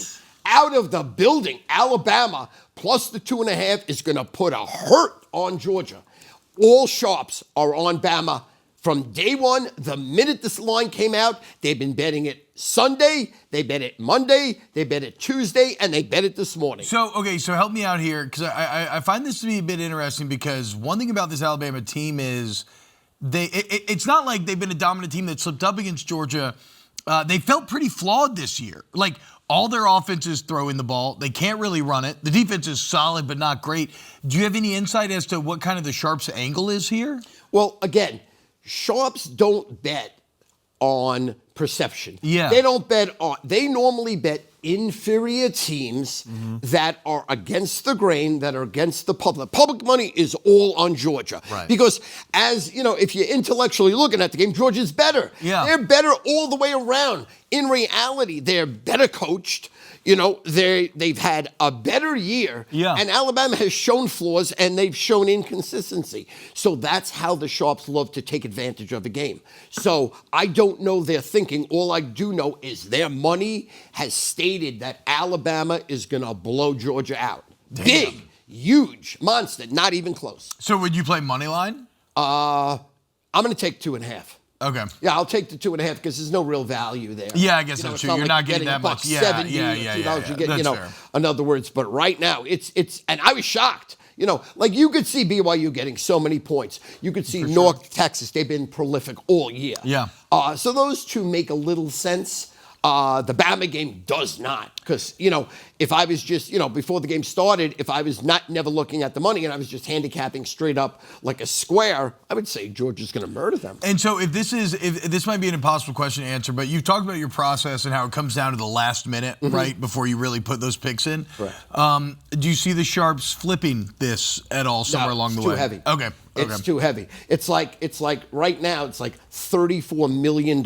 out of the building. Alabama plus the 2.5 is going to put a hurt on Georgia. All sharps are on Bama from day one. The minute this line came out, they've been betting it Sunday, they bet it Monday, they bet it Tuesday, and they bet it this morning. So help me out here, because I find this to be a bit interesting, because one thing about this Alabama team is it's not like they've been a dominant team that slipped up against Georgia. They felt pretty flawed this year. Like, all their offenses throw in the ball. They can't really run it. The defense is solid, but not great. Do you have any insight as to what kind of the Sharps angle is here? Well, again, Sharps don't bet on perception. Yeah. They don't bet on, they normally bet inferior teams that are against the grain, that are against the public. Public money is all on Georgia. Right. Because as, if you're intellectually looking at the game, Georgia's better. Yeah. They're better all the way around. In reality, they're better coached. They've had a better year. Yeah. And Alabama has shown flaws and they've shown inconsistency. So that's how the Sharps love to take advantage of a game. So I don't know their thinking. All I do know is their money has stated that Alabama is going to blow Georgia out. Damn. Big, huge, monster, not even close. So would you play money line? I'm going to take 2.5. Okay. Yeah, I'll take the 2.5 because there's no real value there. Yeah, I guess so it's too. You're not getting that much. Yeah, $1.70 yeah. $2 you get, That's fair. in other words. But right now, it's, and I was shocked. Like you could see BYU getting so many points. You could see North Texas. They've been prolific all year. Yeah. So those two make a little sense. The Bama game does not. Because, if I was just, before the game started, if I was never looking at the money and I was just handicapping straight up like a square, I would say Georgia's going to murder them. And so if this might be an impossible question to answer, but you've talked about your process and how it comes down to the last minute, right, before you really put those picks in. Right. Do you see the Sharps flipping this at all somewhere along the way? It's too heavy. Okay. It's too heavy. It's like right now, it's like $34 million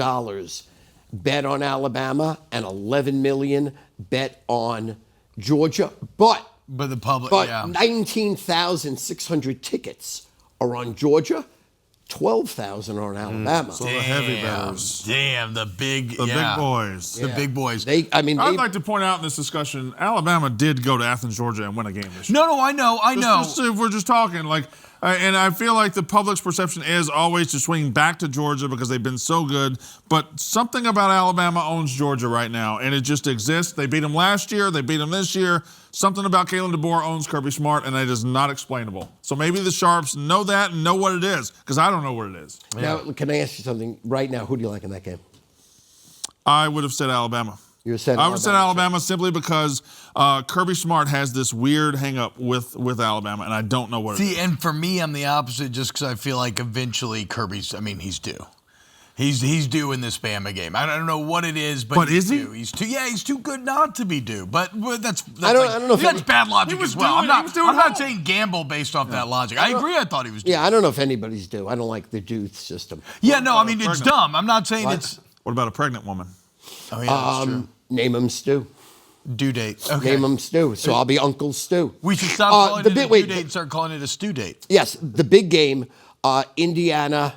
bet on Alabama and $11 million bet on Georgia. But the public, 19,600 tickets are on Georgia. 12,000 are on Alabama. So the heavy bettors. Damn, the big boys. The big boys. I'd like to point out in this discussion, Alabama did go to Athens, Georgia, and win a game this year. No, I know. Just if we're just talking, and I feel like the public's perception is always to swing back to Georgia because they've been so good. But something about Alabama owns Georgia right now, and it just exists. They beat them last year. They beat them this year. Something about Kalen DeBoer owns Kirby Smart, and it is not explainable. So maybe the Sharps know that and know what it is, because I don't know what it is. Now, can I ask you something? Right now, who do you like in that game? I would have said Alabama. You would say I would have said Alabama simply because Kirby Smart has this weird hang-up with Alabama, and I don't know what it is. And for me, I'm the opposite just because I feel like eventually he's due. He's due in this Bama game. I don't know what it is, but is he? due. He's too good not to be due. But that's I don't know if that's bad logic as well. I'm not saying gamble based off that logic. I agree. I thought he was due. Yeah, I don't know if anybody's due. I don't like the due system. Yeah, no, I mean it's dumb. I'm not saying it's. What about a pregnant woman? Oh yeah, that's true. Name him Stu. Due date. Okay. Name him Stu. So I'll be Uncle Stu. We should stop calling it a due date and start calling it a stew date. Yes, the big game, Indiana,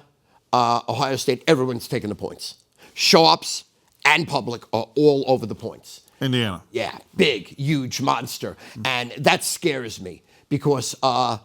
Ohio State, everyone's taking the points. Sharps and public are all over the points. Indiana. Yeah, big, huge monster. And that scares me because, I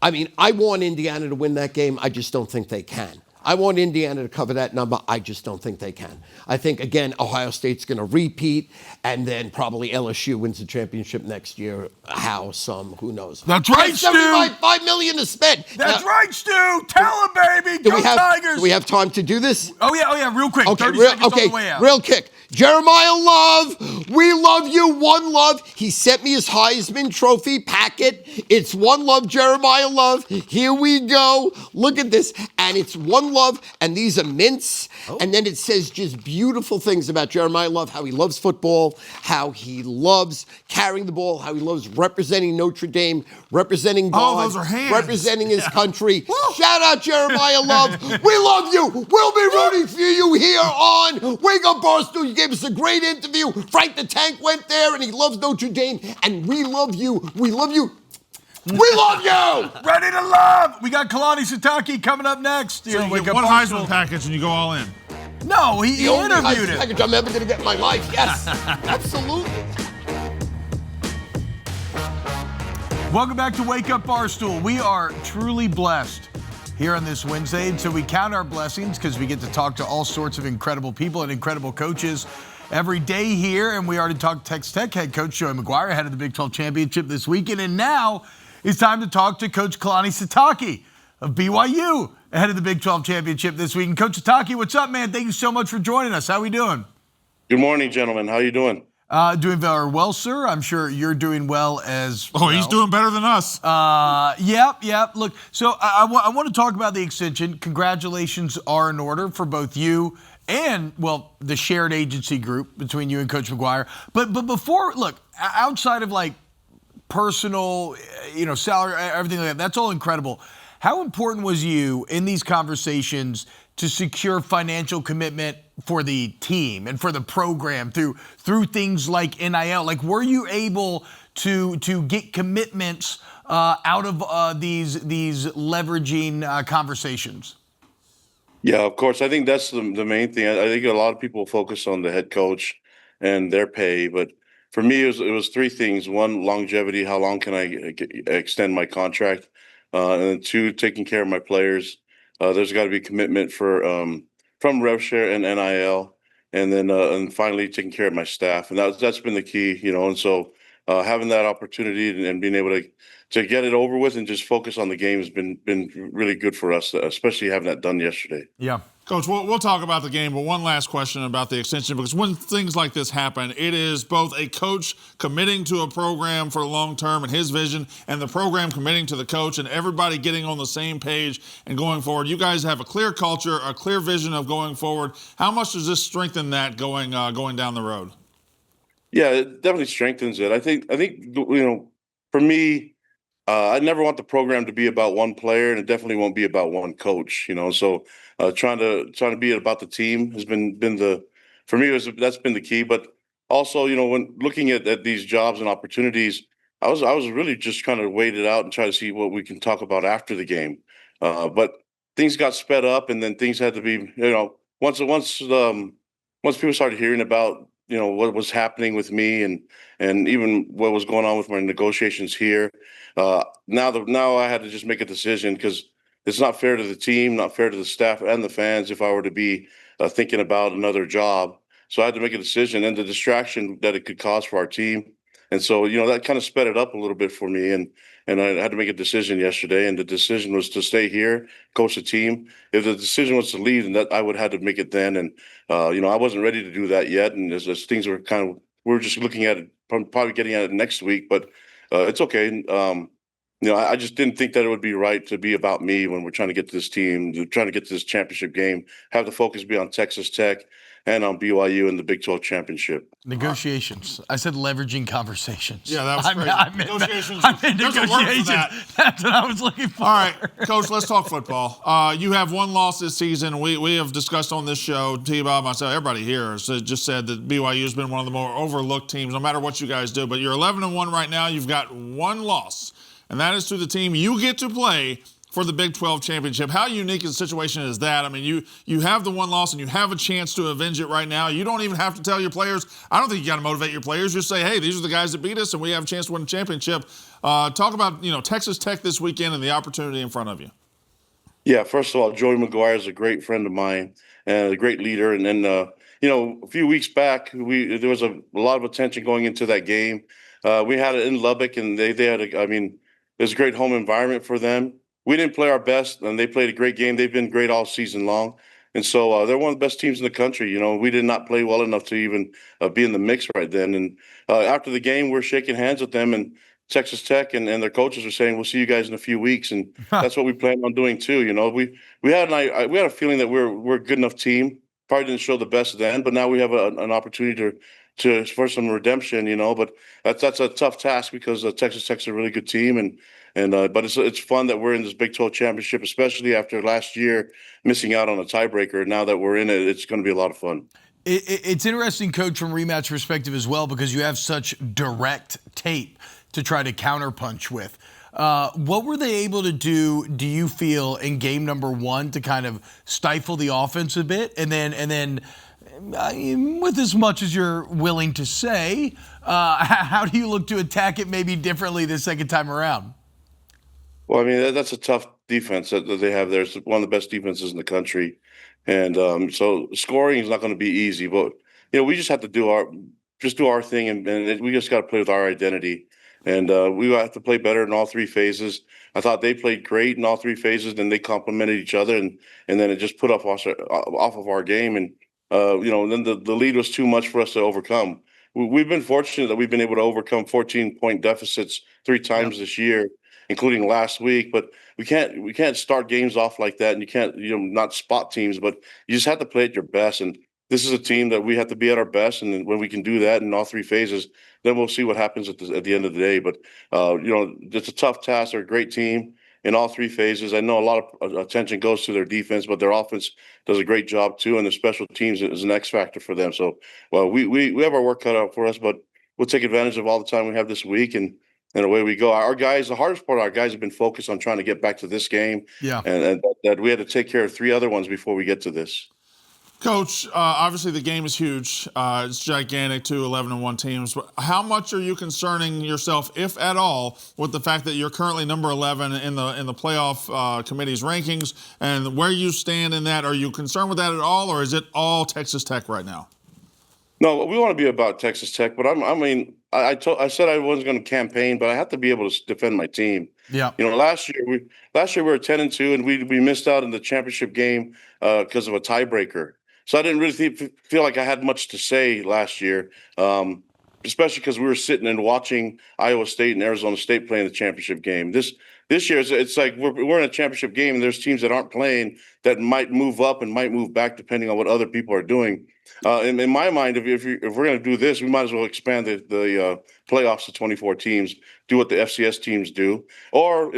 want Indiana to win that game. I just don't think they can. I want Indiana to cover that number. I just don't think they can. I think, again, Ohio State's going to repeat, and then probably LSU wins the championship next year. How, some, who knows. That's right, Stu. $5 million to spend. That's right, Stu. Tell him, baby. Go Tigers. Do we have time to do this? Oh, yeah, real quick. Okay, 30 seconds on the way out. Real quick. Jeremiah Love, we love you. One Love. He sent me his Heisman Trophy packet. It's One Love, Jeremiah Love. Here we go. Look at this. And it's One Love, and these are mints. Oh. And then it says just beautiful things about Jeremiah Love, how he loves football, how he loves carrying the ball, how he loves representing Notre Dame, representing God, those are hands. representing his country. Shout out Jeremiah Love. We love you. We'll be rooting for you here on Wake Up Barstool. You gave us a great interview. Frank the Tank went there, and he loves Notre Dame, and we love you. We love you. We love you! Ready to love! We got Kalani Sitake coming up next. So you get one Heisman package and you go all in. No, he interviewed him. Package I'm ever going to get in my life. Yes, absolutely. Welcome back to Wake Up Barstool. We are truly blessed here on this Wednesday, and so we count our blessings because we get to talk to all sorts of incredible people and incredible coaches every day here. And we already talked to Texas Tech head coach Joey Mcguire ahead of the Big 12 championship this weekend. And now it's time to talk to Coach Kalani Sitake of BYU ahead of the Big 12 championship this week. And Coach Sitake, what's up, man? Thank you so much for joining us. How are we doing? Good morning, gentlemen. How you doing? Doing very well, sir. I'm sure you're doing well as well. Oh, he's doing better than us. Yep. Look, so I want to talk about the extension. Congratulations are in order for both you and, well, the shared agency group between you and Coach Mcguire. But before, look, outside of like personal, salary, everything like that, that's all incredible. How important was you in these conversations to secure financial commitment for the team and for the program through things like NIL? Like, were you able to get commitments out of these leveraging conversations? Yeah, of course. I think that's the main thing. I think a lot of people focus on the head coach and their pay, but for me, it was three things. One, longevity. How long can I extend my contract? And then two, taking care of my players. There's got to be commitment from rev share and NIL, and then and finally taking care of my staff, and that's been the key, And so having that opportunity and being able to get it over with and just focus on the game has been really good for us, especially having that done yesterday. Yeah. Coach, we'll talk about the game, but one last question about the extension, because when things like this happen, it is both a coach committing to a program for long term and his vision, and the program committing to the coach, and everybody getting on the same page and going forward. You guys have a clear culture, a clear vision of going forward. How much does this strengthen that going down the road? Yeah, it definitely strengthens it. I think for me, I never want the program to be about one player, and it definitely won't be about one coach. So trying to be about the team has been for me that's been the key. But also, when looking at these jobs and opportunities, I was really just kind of wait it out and try to see what we can talk about after the game. But things got sped up, and then things had to be once people started hearing about what was happening with me and even what was going on with my negotiations here. Now I had to just make a decision because it's not fair to the team, not fair to the staff and the fans if I were to be thinking about another job. So I had to make a decision, and the distraction that it could cause for our team. And so, that kind of sped it up a little bit for me. And I had to make a decision yesterday, and the decision was to stay here, coach the team. If the decision was to leave, then I would have to make it then. And, I wasn't ready to do that yet. And as things were we were just looking at it, probably getting at it next week, but it's okay. I just didn't think that it would be right to be about me when we're trying to get to this team, trying to get to this championship game, have the focus be on Texas Tech and on BYU in the Big 12 championship. Negotiations. I said leveraging conversations. Yeah, that was crazy. I meant negotiations. There's a word for that. That's what I was looking for. All right, Coach, let's talk football. You have one loss this season. We have discussed on this show, T-Bob, myself, everybody here has just said that BYU has been one of the more overlooked teams, no matter what you guys do. But you're 11-1 right now. You've got one loss, and that is to the team you get to play for the Big 12 championship. How unique a situation is that? I mean, you have the one loss and you have a chance to avenge it right now. You don't even have to tell your players. I don't think you got to motivate your players. Just say, hey, these are the guys that beat us and we have a chance to win the championship. Talk about, Texas Tech this weekend and the opportunity in front of you. Yeah, first of all, Joey Mcguire is a great friend of mine and a great leader. And then, a few weeks back, there was a lot of attention going into that game. We had it in Lubbock, and they had it was a great home environment for them. We didn't play our best, and they played a great game. They've been great all season long. And so they're one of the best teams in the country. We did not play well enough to even be in the mix right then. And after the game, we're shaking hands with them, and Texas Tech and their coaches are saying, we'll see you guys in a few weeks. And that's what we plan on doing too. We had a feeling that we're a good enough team. Probably didn't show the best then, but now we have an opportunity for some redemption, but that's a tough task because Texas Tech's a really good team, but it's fun that we're in this Big 12 championship, especially after last year missing out on a tiebreaker. Now that we're in it, it's going to be a lot of fun. It's interesting, Coach, from rematch perspective as well, because you have such direct tape to try to counterpunch with. What were they able to do you feel, in game number one to kind of stifle the offense a bit, and then with as much as you're willing to say, how do you look to attack it maybe differently the second time around? Well, I mean, that's a tough defense that they have there. It's one of the best defenses in the country. And so scoring is not going to be easy, but we just have to do our thing, and we just got to play with our identity. And we have to play better in all three phases. I thought they played great in all three phases, and they complemented each other, and then it just put off of our game. And then the lead was too much for us to overcome. We've been fortunate that we've been able to overcome 14-point deficits 3 times this year, including last week. But we can't start games off like that, and you can't not spot teams, but you just have to play at your best. And this is a team that we have to be at our best, and when we can do that in all three phases, then we'll see what happens at the end of the day. But it's a tough task. They're a great team in all three phases. I know a lot of attention goes to their defense, but their offense does a great job too, and their special teams is an X factor for them. So, we have our work cut out for us, but we'll take advantage of all the time we have this week, and away we go. Our guys, the hardest part, our guys have been focused on trying to get back to this game, and that we had to take care of 3 other ones before we get to this. Coach, obviously the game is huge. It's gigantic, 2 11-1 teams. But how much are you concerning yourself, if at all, with the fact that you're currently number 11 in the playoff committee's rankings, and where you stand in that? Are you concerned with that at all, or is it all Texas Tech right now? No, we want to be about Texas Tech, but I said I wasn't going to campaign, but I have to be able to defend my team. Yeah. Last year we were 10-2, and we missed out in the championship game because of a tiebreaker. So I didn't really feel like I had much to say last year, especially because we were sitting and watching Iowa State and Arizona State playing the championship game. This year, it's like we're in a championship game, and there's teams that aren't playing that might move up and might move back depending on what other people are doing. In my mind, if we're going to do this, we might as well expand the playoffs to 24 teams, do what the FCS teams do. Or,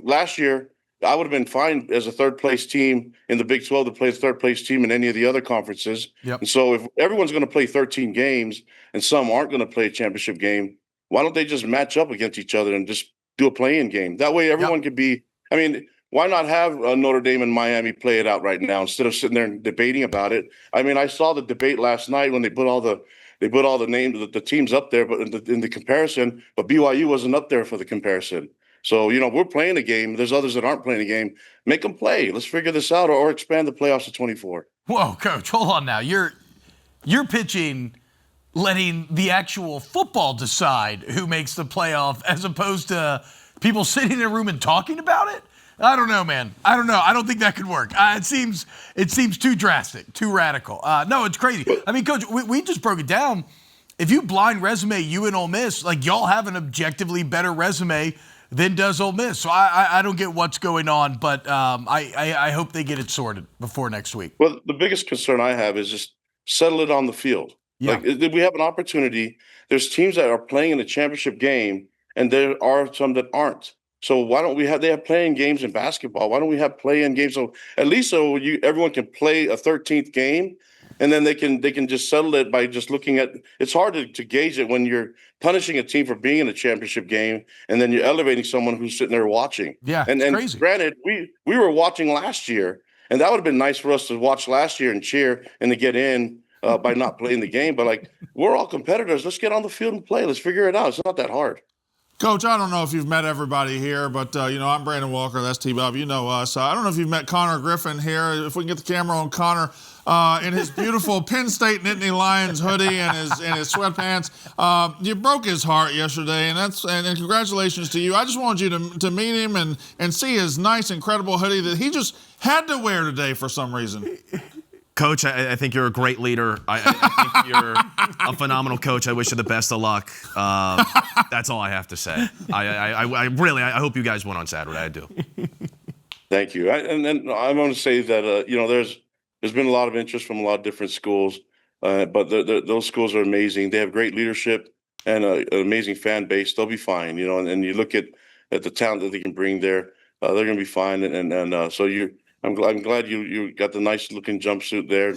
last year, I would have been fine as a third-place team in the Big 12 to play a third-place team in any of the other conferences. Yep. And so if everyone's going to play 13 games and some aren't going to play a championship game, why don't they just match up against each other and just do a play-in game? That way everyone could be – why not have Notre Dame and Miami play it out right now instead of sitting there and debating about it? I saw the debate last night when they put all the names of the teams up there, but in the comparison, but BYU wasn't up there for the comparison. So, we're playing a game. There's others that aren't playing a game. Make them play. Let's figure this out, or expand the playoffs to 24. Whoa, Coach, hold on now. You're pitching letting the actual football decide who makes the playoff as opposed to people sitting in a room and talking about it? I don't know, man. I don't know. I don't think that could work. It seems too drastic, too radical. No, it's crazy. Coach, we just broke it down. If you blind resume you and Ole Miss, like y'all have an objectively better resume than does Ole Miss. So I don't get what's going on, but I hope they get it sorted before next week. Well, the biggest concern I have is just settle it on the field. Yeah. Like, we have an opportunity. There's teams that are playing in the championship game, and there are some that aren't. So why don't they have playing games in basketball? Why don't we have play-in games? So at least everyone can play a 13th game, and then they can just settle it by just looking at. It's hard to gauge it when you're punishing a team for being in a championship game, and then you're elevating someone who's sitting there watching. Yeah, and crazy. Granted, we were watching last year, and that would have been nice for us to watch last year and cheer and to get in by not playing the game. But we're all competitors. Let's get on the field and play. Let's figure it out. It's not that hard. Coach, I don't know if you've met everybody here, but, I'm Brandon Walker. That's T-Bob. You know us. I don't know if you've met Connor Griffin here. If we can get the camera on Connor in his beautiful Penn State Nittany Lions hoodie and his sweatpants. You broke his heart yesterday, and congratulations to you. I just wanted you to meet him and see his nice, incredible hoodie that he just had to wear today for some reason. Coach, I think you're a great leader. I think you're a phenomenal coach. I wish you the best of luck. That's all I have to say. I really hope you guys win on Saturday. I do. Thank you. And I want to say that there's been a lot of interest from a lot of different schools, but those schools are amazing. They have great leadership and an amazing fan base. They'll be fine, and you look at the talent that they can bring there. They're going to be fine, so I'm glad you got the nice looking jumpsuit there.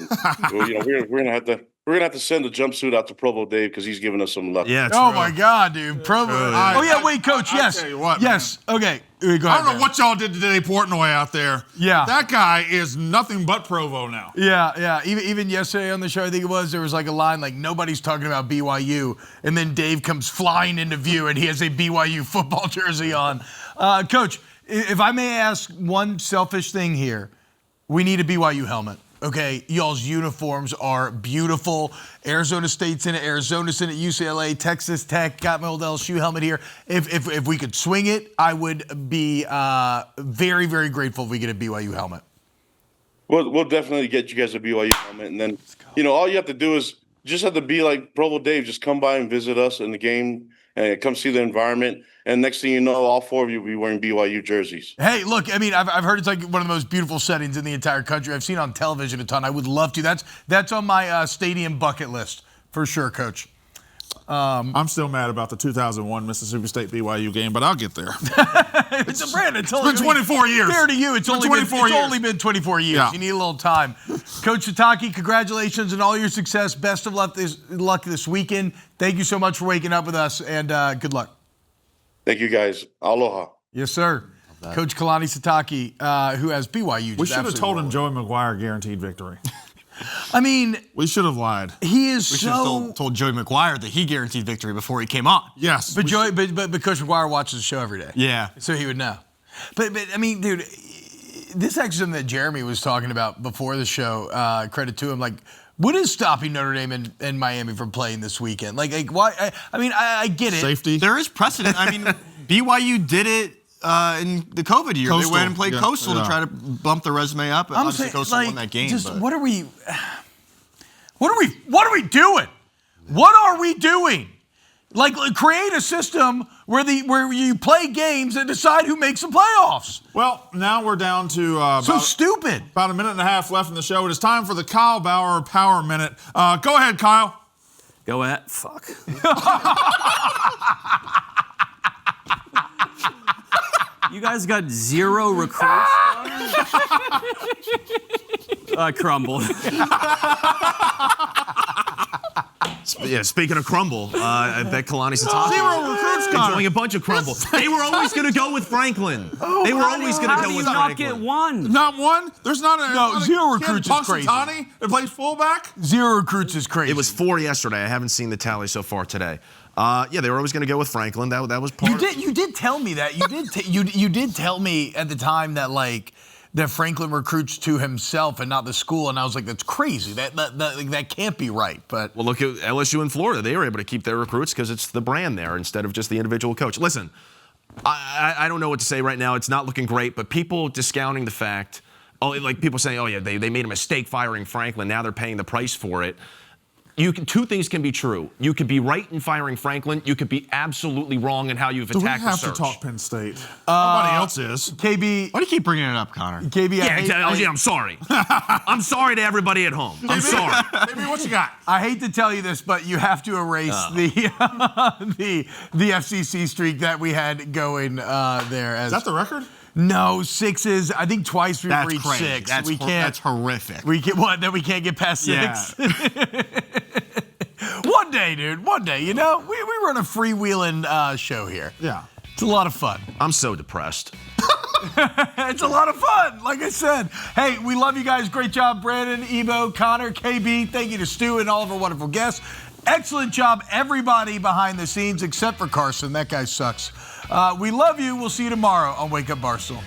We're gonna have to we're gonna have to send the jumpsuit out to Provo Dave because he's giving us some luck. Yeah. Oh my God, dude. Provo. Oh yeah, wait, Coach. Yes. tell you what, yes. Okay. Go ahead. I don't know man. what y'all did to Dave Portnoy out there. Yeah. That guy is nothing but Provo now. Yeah. Even yesterday on the show, I think it was, there was like a line like, nobody's talking about BYU. And then Dave comes flying into view and he has a BYU football jersey on. Coach, if I may ask one selfish thing here, we need a BYU helmet. Okay, y'all's uniforms are beautiful. Arizona State's in it, Arizona's in it, UCLA, Texas Tech, got my old LSU helmet here. If we could swing it, I would be very, very grateful if we get a BYU helmet. We'll definitely get you guys a BYU helmet, and then all you have to do is just have to be like Provo Dave. Just come by and visit us in the game and come see the environment. And next thing you know, all 4 of you will be wearing BYU jerseys. Hey, look, I mean, I've heard it's like one of the most beautiful settings in the entire country. I've seen it on television a ton. I would love to. That's on my stadium bucket list for sure, Coach. I'm still mad about the 2001 Mississippi State BYU game, but I'll get there. It's a brand. It's been 24 years. Fair to you. It's only been 24 years. Yeah. You need a little time. Coach Sitake, congratulations on all your success. Best of luck this weekend. Thank you so much for waking up with us, and good luck. Thank you, guys. Aloha. Yes, sir. Coach Kalani Sitake, who has BYU. We should have told him Joey Mcguire guaranteed victory. I mean, we should have lied. He is we should have told Joey Mcguire that he guaranteed victory before he came on. Yes, but but Coach Mcguire watches the show every day. Yeah, so he would know. But I mean, dude, this actually something that Jeremy was talking about before the show. Credit to him, like. What is stopping Notre Dame and Miami from playing this weekend? Like why? I get it. Safety. There is precedent. I mean, BYU did it in the COVID year. Coastal. They went and played Coastal to try to bump the resume up. I'm Obviously, saying, Coastal won that game. Just, but. what are we doing? What are we doing? Like create a system where you play games and decide who makes the playoffs. Well, now we're down to stupid. About a minute and a half left in the show. It is time for the Kyle Bauer Power Minute. Go ahead, Kyle. Go ahead. Fuck. You guys got 0 recruits. I crumbled. Yeah, speaking of crumble, I bet Kalani Sitake 0 recruits, enjoying a bunch of crumble. They were always going to go with Franklin. They were always going to go with Franklin. How do you not get one? Not one? There's not a 0 recruits is crazy. That plays fullback? 0 recruits is crazy. It was 4 yesterday. I haven't seen the tally so far today. Yeah, they were always going to go with Franklin. That was part. You did tell me that. You did tell me at the time that Franklin recruits to himself and not the school, and I was like, that's crazy. That can't be right. But well, look at LSU and Florida. They were able to keep their recruits because it's the brand there instead of just the individual coach. Listen, I don't know what to say right now. It's not looking great, but people discounting the fact, like people saying, oh yeah, they made a mistake firing Franklin. Now they're paying the price for it. Two things can be true. You could be right in firing Franklin. You could be absolutely wrong in how you've attacked the search. Do we have to talk Penn State? Nobody else is. KB. Why do you keep bringing it up, Connor? KB, I'm sorry. I'm sorry to everybody at home. I'm sorry. KB, what you got? I hate to tell you this, but you have to erase the FCC streak that we had going there. Is that the record? No, 6s. I think twice we've reached crazy. 6. That's horrific. We can't get past 6. Yeah. One day, dude. One day. We run a freewheeling show here. Yeah. It's a lot of fun. I'm so depressed. It's a lot of fun, like I said. Hey, we love you guys. Great job, Brandon, Ebo, Connor, KB. Thank you to Stu and all of our wonderful guests. Excellent job, everybody behind the scenes, except for Carson. That guy sucks. We love you. We'll see you tomorrow on Wake Up Barstool.